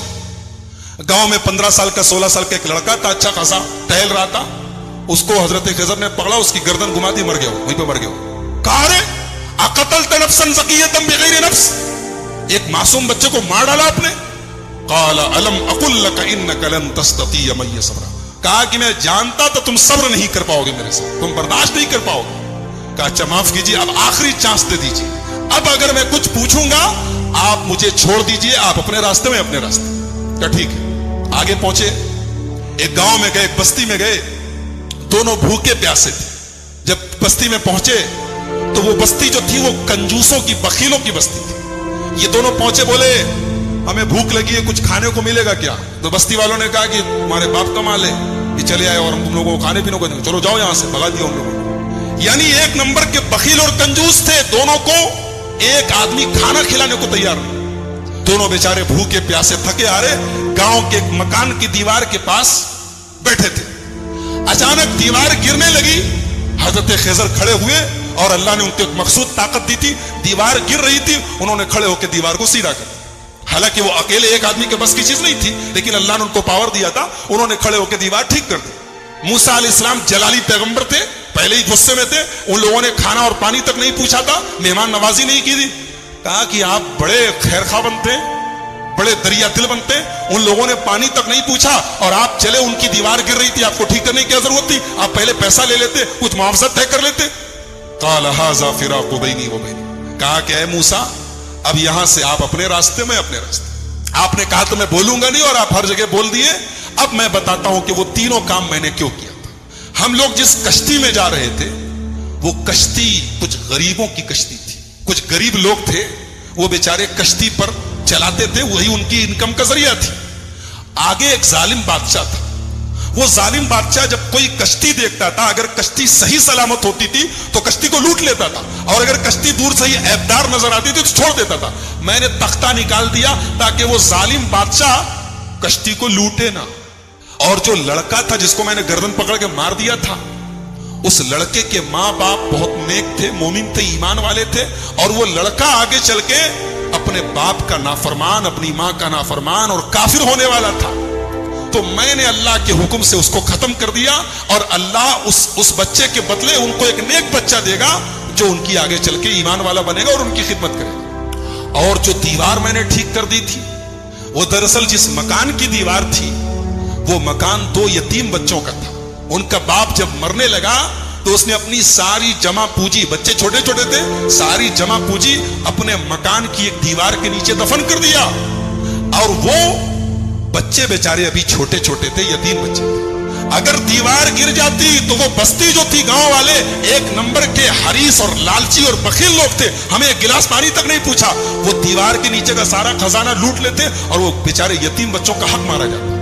گاؤں میں 15 سال کا 16 سال کا ایک لڑکا تھا, اچھا خاصا ٹہل رہا تھا. اس کو حضرت خضر نے پکڑا, اس کی گردن گھما دی, مر گیا, وہیں پہ مر گیا. کہا رے اقتلت نفسا زکیۃ بغیر نفس, ایک معصوم بچے کو مار ڈالا آپ نے. قال الم اقل لك انك لن تستطيع معي صبرا, کہا کہ میں جانتا تھا تم صبر نہیں کر پاؤ گے میرے ساتھ, تم برداشت نہیں کر پاؤ گے. کہا اچھا معاف کیجیے, اب آخری چانس دے دیجیے, اب اگر میں کچھ پوچھوں گا آپ مجھے چھوڑ دیجیے, آپ اپنے راستے میں اپنے راستے. کہا ٹھیک ہے. آگے پہنچے, ایک گاؤں میں گئے, ایک بستی میں گئے. دونوں بھوکے پیاسے تھے. جب بستی میں پہنچے تو وہ بستی جو تھی وہ کنجوسوں کی, بخیلوں کی بستی تھی. یہ دونوں پہنچے, بولے ہمیں بھوک لگی ہے, کچھ کھانے کو ملے گا کیا؟ تو بستی والوں نے کہا کہ تمہارے باپ کا مال ہے, یہ چلے آئے اور ہم تم لوگوں کو کھانے پینے کو دیں گے, چلو جاؤ یہاں سے. بھگا دیا ان لوگوں نے. یعنی ایک نمبر کے بخیل اور کنجوس تھے. دونوں کو ایک آدمی کھانا کھلانے کو تیار نہیں. دونوں بیچارے بھوکے پیاسے تھکے آ رہے, گاؤں کے ایک مکان کی دیوار کے پاس بیٹھے تھے. اچانک دیوار گرنے لگی. حضرت خضر کھڑے ہوئے اور اللہ نے ان کو ایک مخصوص طاقت دی تھی. دیوار گر رہی تھی, انہوں نے کھڑے ہو کے دیوار کو سیدھا کر دیا. حالانکہ وہ اکیلے ایک آدمی کے بس کی چیز نہیں تھی, لیکن اللہ نے ان کو پاور دیا تھا, انہوں نے کھڑے ہو کے دیوار ٹھیک کر دی. موسیٰ علیہ السلام جلالی پیغمبر تھے, پہلے ہی غصے میں تھے. ان لوگوں نے کھانا اور پانی تک نہیں پوچھا تھا, مہمان نوازی نہیں کی تھی. کہا کہ آپ بڑے خیر خواہ بنتے ہیں, بڑے دریا دل بنتے ہیں. ان لوگوں نے پانی تک نہیں پوچھا اور آپ چلے, ان کی دیوار گر رہی تھی, آپ کو ٹھیک کرنے کی کیا ضرورت تھی؟ آپ پہلے پیسہ لے لیتے, کچھ معاوضہ طے کر لیتے. قال ھذا فراق بینی و بینک, کہا کہ اے موسیٰ اب یہاں سے آپ اپنے راستے میں اپنے راستے. آپ نے کہا تو میں بولوں گا نہیں, اور آپ ہر جگہ بول دیے. اب میں بتاتا ہوں کہ وہ تینوں کام میں نے کیوں کیا تھا. ہم لوگ جس کشتی میں جا رہے تھے وہ کشتی کچھ غریبوں کی کشتی تھی. کچھ غریب لوگ تھے, وہ بیچارے کشتی پر چلاتے تھے, وہی ان کی انکم کا ذریعہ تھی. آگے ایک ظالم بادشاہ تھا. وہ ظالم بادشاہ جب کوئی کشتی دیکھتا تھا, اگر کشتی صحیح سلامت ہوتی تھی تو کشتی کو لوٹ لیتا تھا, اور اگر کشتی دور سے ہی عیبدار نظر آتی تھی تو چھوڑ دیتا تھا. میں نے تختہ نکال دیا تاکہ وہ ظالم بادشاہ کشتی کو لوٹے نہ. اور جو لڑکا تھا جس کو میں نے گردن پکڑ کے مار دیا تھا, اس لڑکے کے ماں باپ بہت نیک تھے, مومن تھے, ایمان والے تھے, اور وہ لڑکا آگے چل کے اپنے باپ کا نافرمان, اپنی ماں کا نافرمان اور کافر ہونے والا تھا. تو میں نے اللہ کے حکم سے اس کو ختم کر دیا, اور اللہ اس بچے کے بدلے ان کو ایک نیک بچہ دے گا جو ان کی آگے چل کے ایمان والا بنے گا اور ان کی خدمت کرے گا. اور جو دیوار میں نے ٹھیک کر دی تھی, وہ دراصل جس مکان کی دیوار تھی وہ مکان 2 یتیم بچوں کا تھا. ان کا باپ جب مرنے لگا تو اس نے اپنی ساری جمع پونجی, بچے چھوٹے چھوٹے تھے, ساری جمع پونجی اپنے مکان کی ایک دیوار کے نیچے دفن کر دیا. اور وہ بچے بیچارے ابھی چھوٹے چھوٹے تھے, یتیم بچے تھے. اگر دیوار گر جاتی تو وہ بستی جو تھی, گاؤں والے ایک نمبر کے حریص اور لالچی اور بخیل لوگ تھے, ہمیں ایک گلاس پانی تک نہیں پوچھا, وہ دیوار کے نیچے کا سارا خزانہ لوٹ لیتے اور وہ بیچارے یتیم بچوں کا حق مارا جاتا.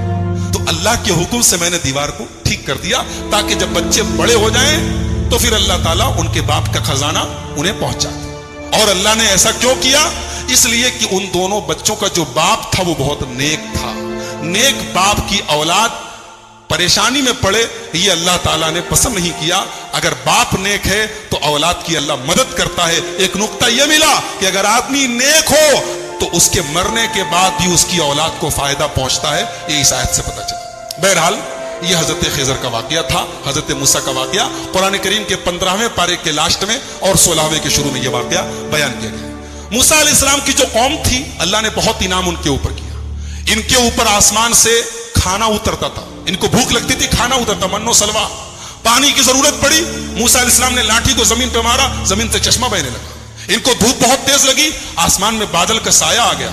تو اللہ کے حکم سے میں نے دیوار کو ٹھیک کر دیا تاکہ جب بچے بڑے ہو جائیں تو پھر اللہ تعالیٰ ان کے باپ کا خزانہ انہیں پہنچا دے. اور اللہ نے ایسا کیوں کیا؟ اس لیے کہ ان دونوں بچوں کا جو باپ تھا وہ بہت نیک تھا. نیک باپ کی اولاد پریشانی میں پڑے, یہ اللہ تعالیٰ نے پسند نہیں کیا. اگر باپ نیک ہے تو اولاد کی اللہ مدد کرتا ہے. ایک نقطہ یہ ملا کہ اگر آدمی نیک ہو تو اس کے مرنے کے بعد بھی اس کی اولاد کو فائدہ پہنچتا ہے. یہ اس آیت سے پتہ چلا. بہرحال یہ حضرت خضر کا واقعہ تھا, حضرت موسیٰ کا واقعہ. قرآن کریم کے 15ویں پارے کے لاسٹ میں اور 16ویں کے شروع میں یہ واقعہ بیان کیا گیا. موسیٰ علیہ السلام کی جو قوم تھی, اللہ نے بہت انعام ان کے اوپر کیا. ان کے اوپر آسمان سے کھانا اترتا تھا, ان کو بھوک لگتی تھی, کھانا اترتا, من و سلوا. پانی کی ضرورت پڑی، موسیٰ علیہ السلام نے لاٹھی کو زمین پہ مارا، زمین سے چشمہ بہنے لگا۔ ان کو دھوپ بہت تیز لگی، آسمان میں بادل کا سایہ آ گیا،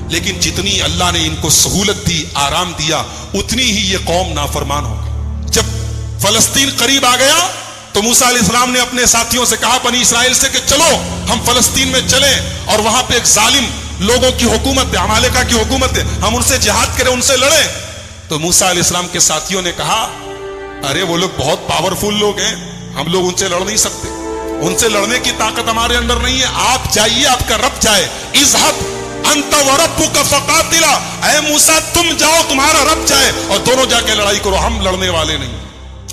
لیکن جتنی اللہ نے ان کو سہولت دی، آرام دیا، اتنی ہی یہ قوم نافرمان ہو گئی۔ جب فلسطین قریب آ گیا تو موسیٰ علیہ السلام نے اپنے ساتھیوں سے کہا، بنی اسرائیل سے، کہ چلو ہم فلسطین میں چلیں، اور وہاں پہ ایک ظالم لوگوں کی حکومت ہے، عمالقہ کی حکومت ہے، ہم ان سے جہاد کریں، ان سے لڑیں۔ تو موسیٰ علیہ السلام کے ساتھیوں نے کہا، ارے وہ لوگ بہت پاورفل لوگ ہیں، ہم لوگ ان سے لڑ نہیں سکتے، ان سے لڑنے کی طاقت ہمارے اندر نہیں ہے، آپ جائیے، آپ کا رب جائے۔ اذهب انت وربک فقاتلا، اے موسیٰ تم جاؤ، تمہارا رب جائے، اور دونوں جا کے لڑائی کرو، ہم لڑنے والے نہیں۔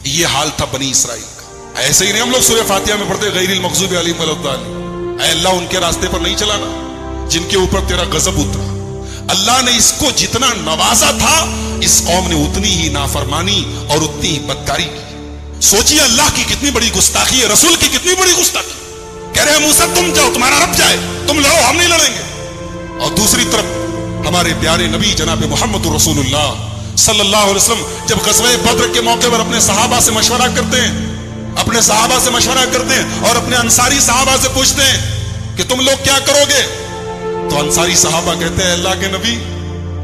یہ حال تھا بنی اسرائیل کا۔ ایسے ہی نہیں ہم لوگ سورہ فاتحہ میں پڑھتے غیر المغضوب علیہم ولا الضالین، اے اللہ ان کے راستے پر نہیں چلانا جن کے اوپر تیرا غضب اترا۔ اللہ نے اس کو جتنا نوازا تھا، اس قوم نے اتنی ہی نافرمانی اور اتنی ہی بدکاری کی۔ سوچیے اللہ کی کتنی بڑی گستاخی ہے، رسول کی کتنی بڑی گستاخی۔ کہہ رہے ہیں موسیٰ تم جاؤ، تمہارا رب جائے، تم لڑو، ہم نہیں لڑیں گے۔ اور دوسری طرف ہمارے پیارے نبی جناب محمد رسول اللہ صلی اللہ علیہ وسلم جب غزوہ بدر کے موقع پر اپنے صحابہ سے مشورہ کرتے ہیں، اپنے صحابہ سے مشورہ کرتے ہیں اور اپنے انصاری صحابہ سے پوچھتے ہیں کہ تم لوگ کیا کرو گے؟ تو انصاری صحابہ کہتے ہیں، اللہ کے نبی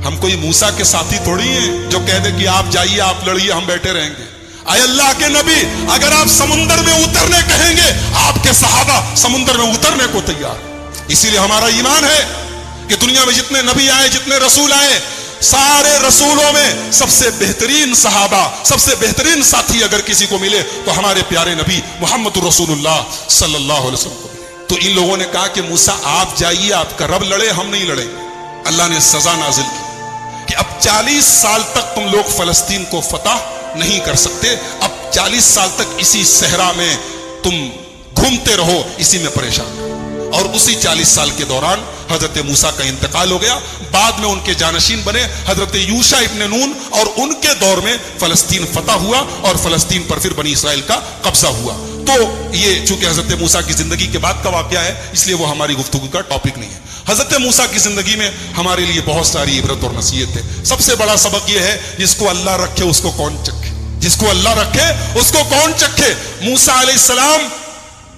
ہم کوئی موسیٰ کے ساتھی تھوڑی ہیں جو کہہ دے کہ آپ جائیے، آپ لڑیے، ہم بیٹھے رہیں گے۔ اے اللہ کے نبی اگر آپ سمندر میں اترنے کہیں گے، آپ کے صحابہ سمندر میں اترنے کو تیار۔ اسی لیے ہمارا ایمان ہے کہ دنیا میں جتنے نبی آئے، جتنے رسول آئے، سارے رسولوں میں سب سے بہترین صحابہ، سب سے بہترین ساتھی اگر کسی کو ملے تو ہمارے پیارے نبی محمد رسول اللہ صلی اللہ علیہ وسلم کو ملے۔ تو ان لوگوں نے کہا کہ موسیٰ آپ جائیے، آپ کا رب لڑے، ہم نہیں لڑیں۔ اللہ نے سزا نازل کی کہ اب 40 سال تک تم لوگ فلسطین کو فتح نہیں کر سکتے، اب 40 سال تک اسی صحرا میں تم گھومتے رہو، اسی میں پریشان۔ اور اسی 40 سال کے دوران حضرت موسیٰ کا انتقال ہو گیا، بعد میں ان کے جانشین بنے حضرت یوشع ابن نون، اور ان کے دور میں فلسطین فتح ہوا اور فلسطین پر پھر بنی اسرائیل کا قبضہ ہوا۔ تو یہ چونکہ حضرت موسیٰ کی زندگی کے بعد کا واقعہ ہے، اس لیے وہ ہماری گفتگو کا ٹاپک نہیں ہے۔ حضرت موسیٰ کی زندگی میں ہمارے لیے بہت ساری عبرت اور نصیحت ہے۔ سب سے بڑا سبق یہ ہے، جس کو اللہ رکھے اس کو کون چکھے، جس کو اللہ رکھے اس کو کون چکھے۔ موسیٰ علیہ السلام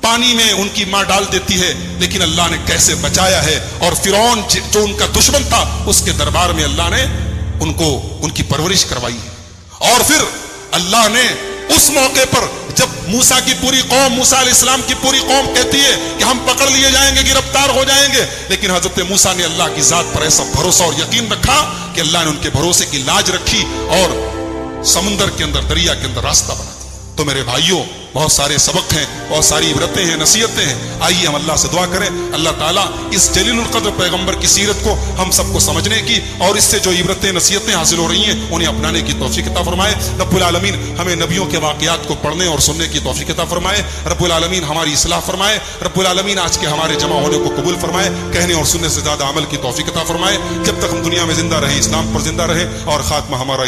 پانی میں ان کی ماں ڈال دیتی ہے، لیکن اللہ نے کیسے بچایا ہے، اور فرعون جو ان کا دشمن تھا، اس کے دربار میں اللہ نے ان کو ان کی پرورش کروائی ہے۔ اور پھر اللہ نے اس موقع پر جب موسیٰ کی پوری قوم، موسیٰ علیہ السلام کی پوری قوم کہتی ہے کہ ہم پکڑ لیے جائیں گے، گرفتار ہو جائیں گے، لیکن حضرت موسیٰ نے اللہ کی ذات پر ایسا بھروسہ اور یقین رکھا کہ اللہ نے ان کے بھروسے کی لاج رکھی اور سمندر کے اندر، دریا کے اندر راستہ بنا دیا۔ تو میرے بھائیوں، بہت سارے سبق ہیں، بہت ساری عبرتیں ہیں، نصیحتیں ہیں۔ آئیے ہم اللہ سے دعا کریں، اللہ تعالیٰ اس جلیل القدر پیغمبر کی سیرت کو ہم سب کو سمجھنے کی اور اس سے جو عبرتیں، نصیحتیں حاصل ہو رہی ہیں، انہیں اپنانے کی توفیق عطا فرمائے۔ رب العالمین ہمیں نبیوں کے واقعات کو پڑھنے اور سننے کی توفیق عطا فرمائے۔ رب العالمین ہماری اصلاح فرمائے۔ رب العالمین آج کے ہمارے جمع ہونے کو قبول فرمائے، کہنے اور سننے سے زیادہ عمل کی توفیق عطا فرمائے۔ جب تک ہم دنیا میں زندہ رہیں، اسلام پر زندہ رہیں اور خاتمہ ہمارا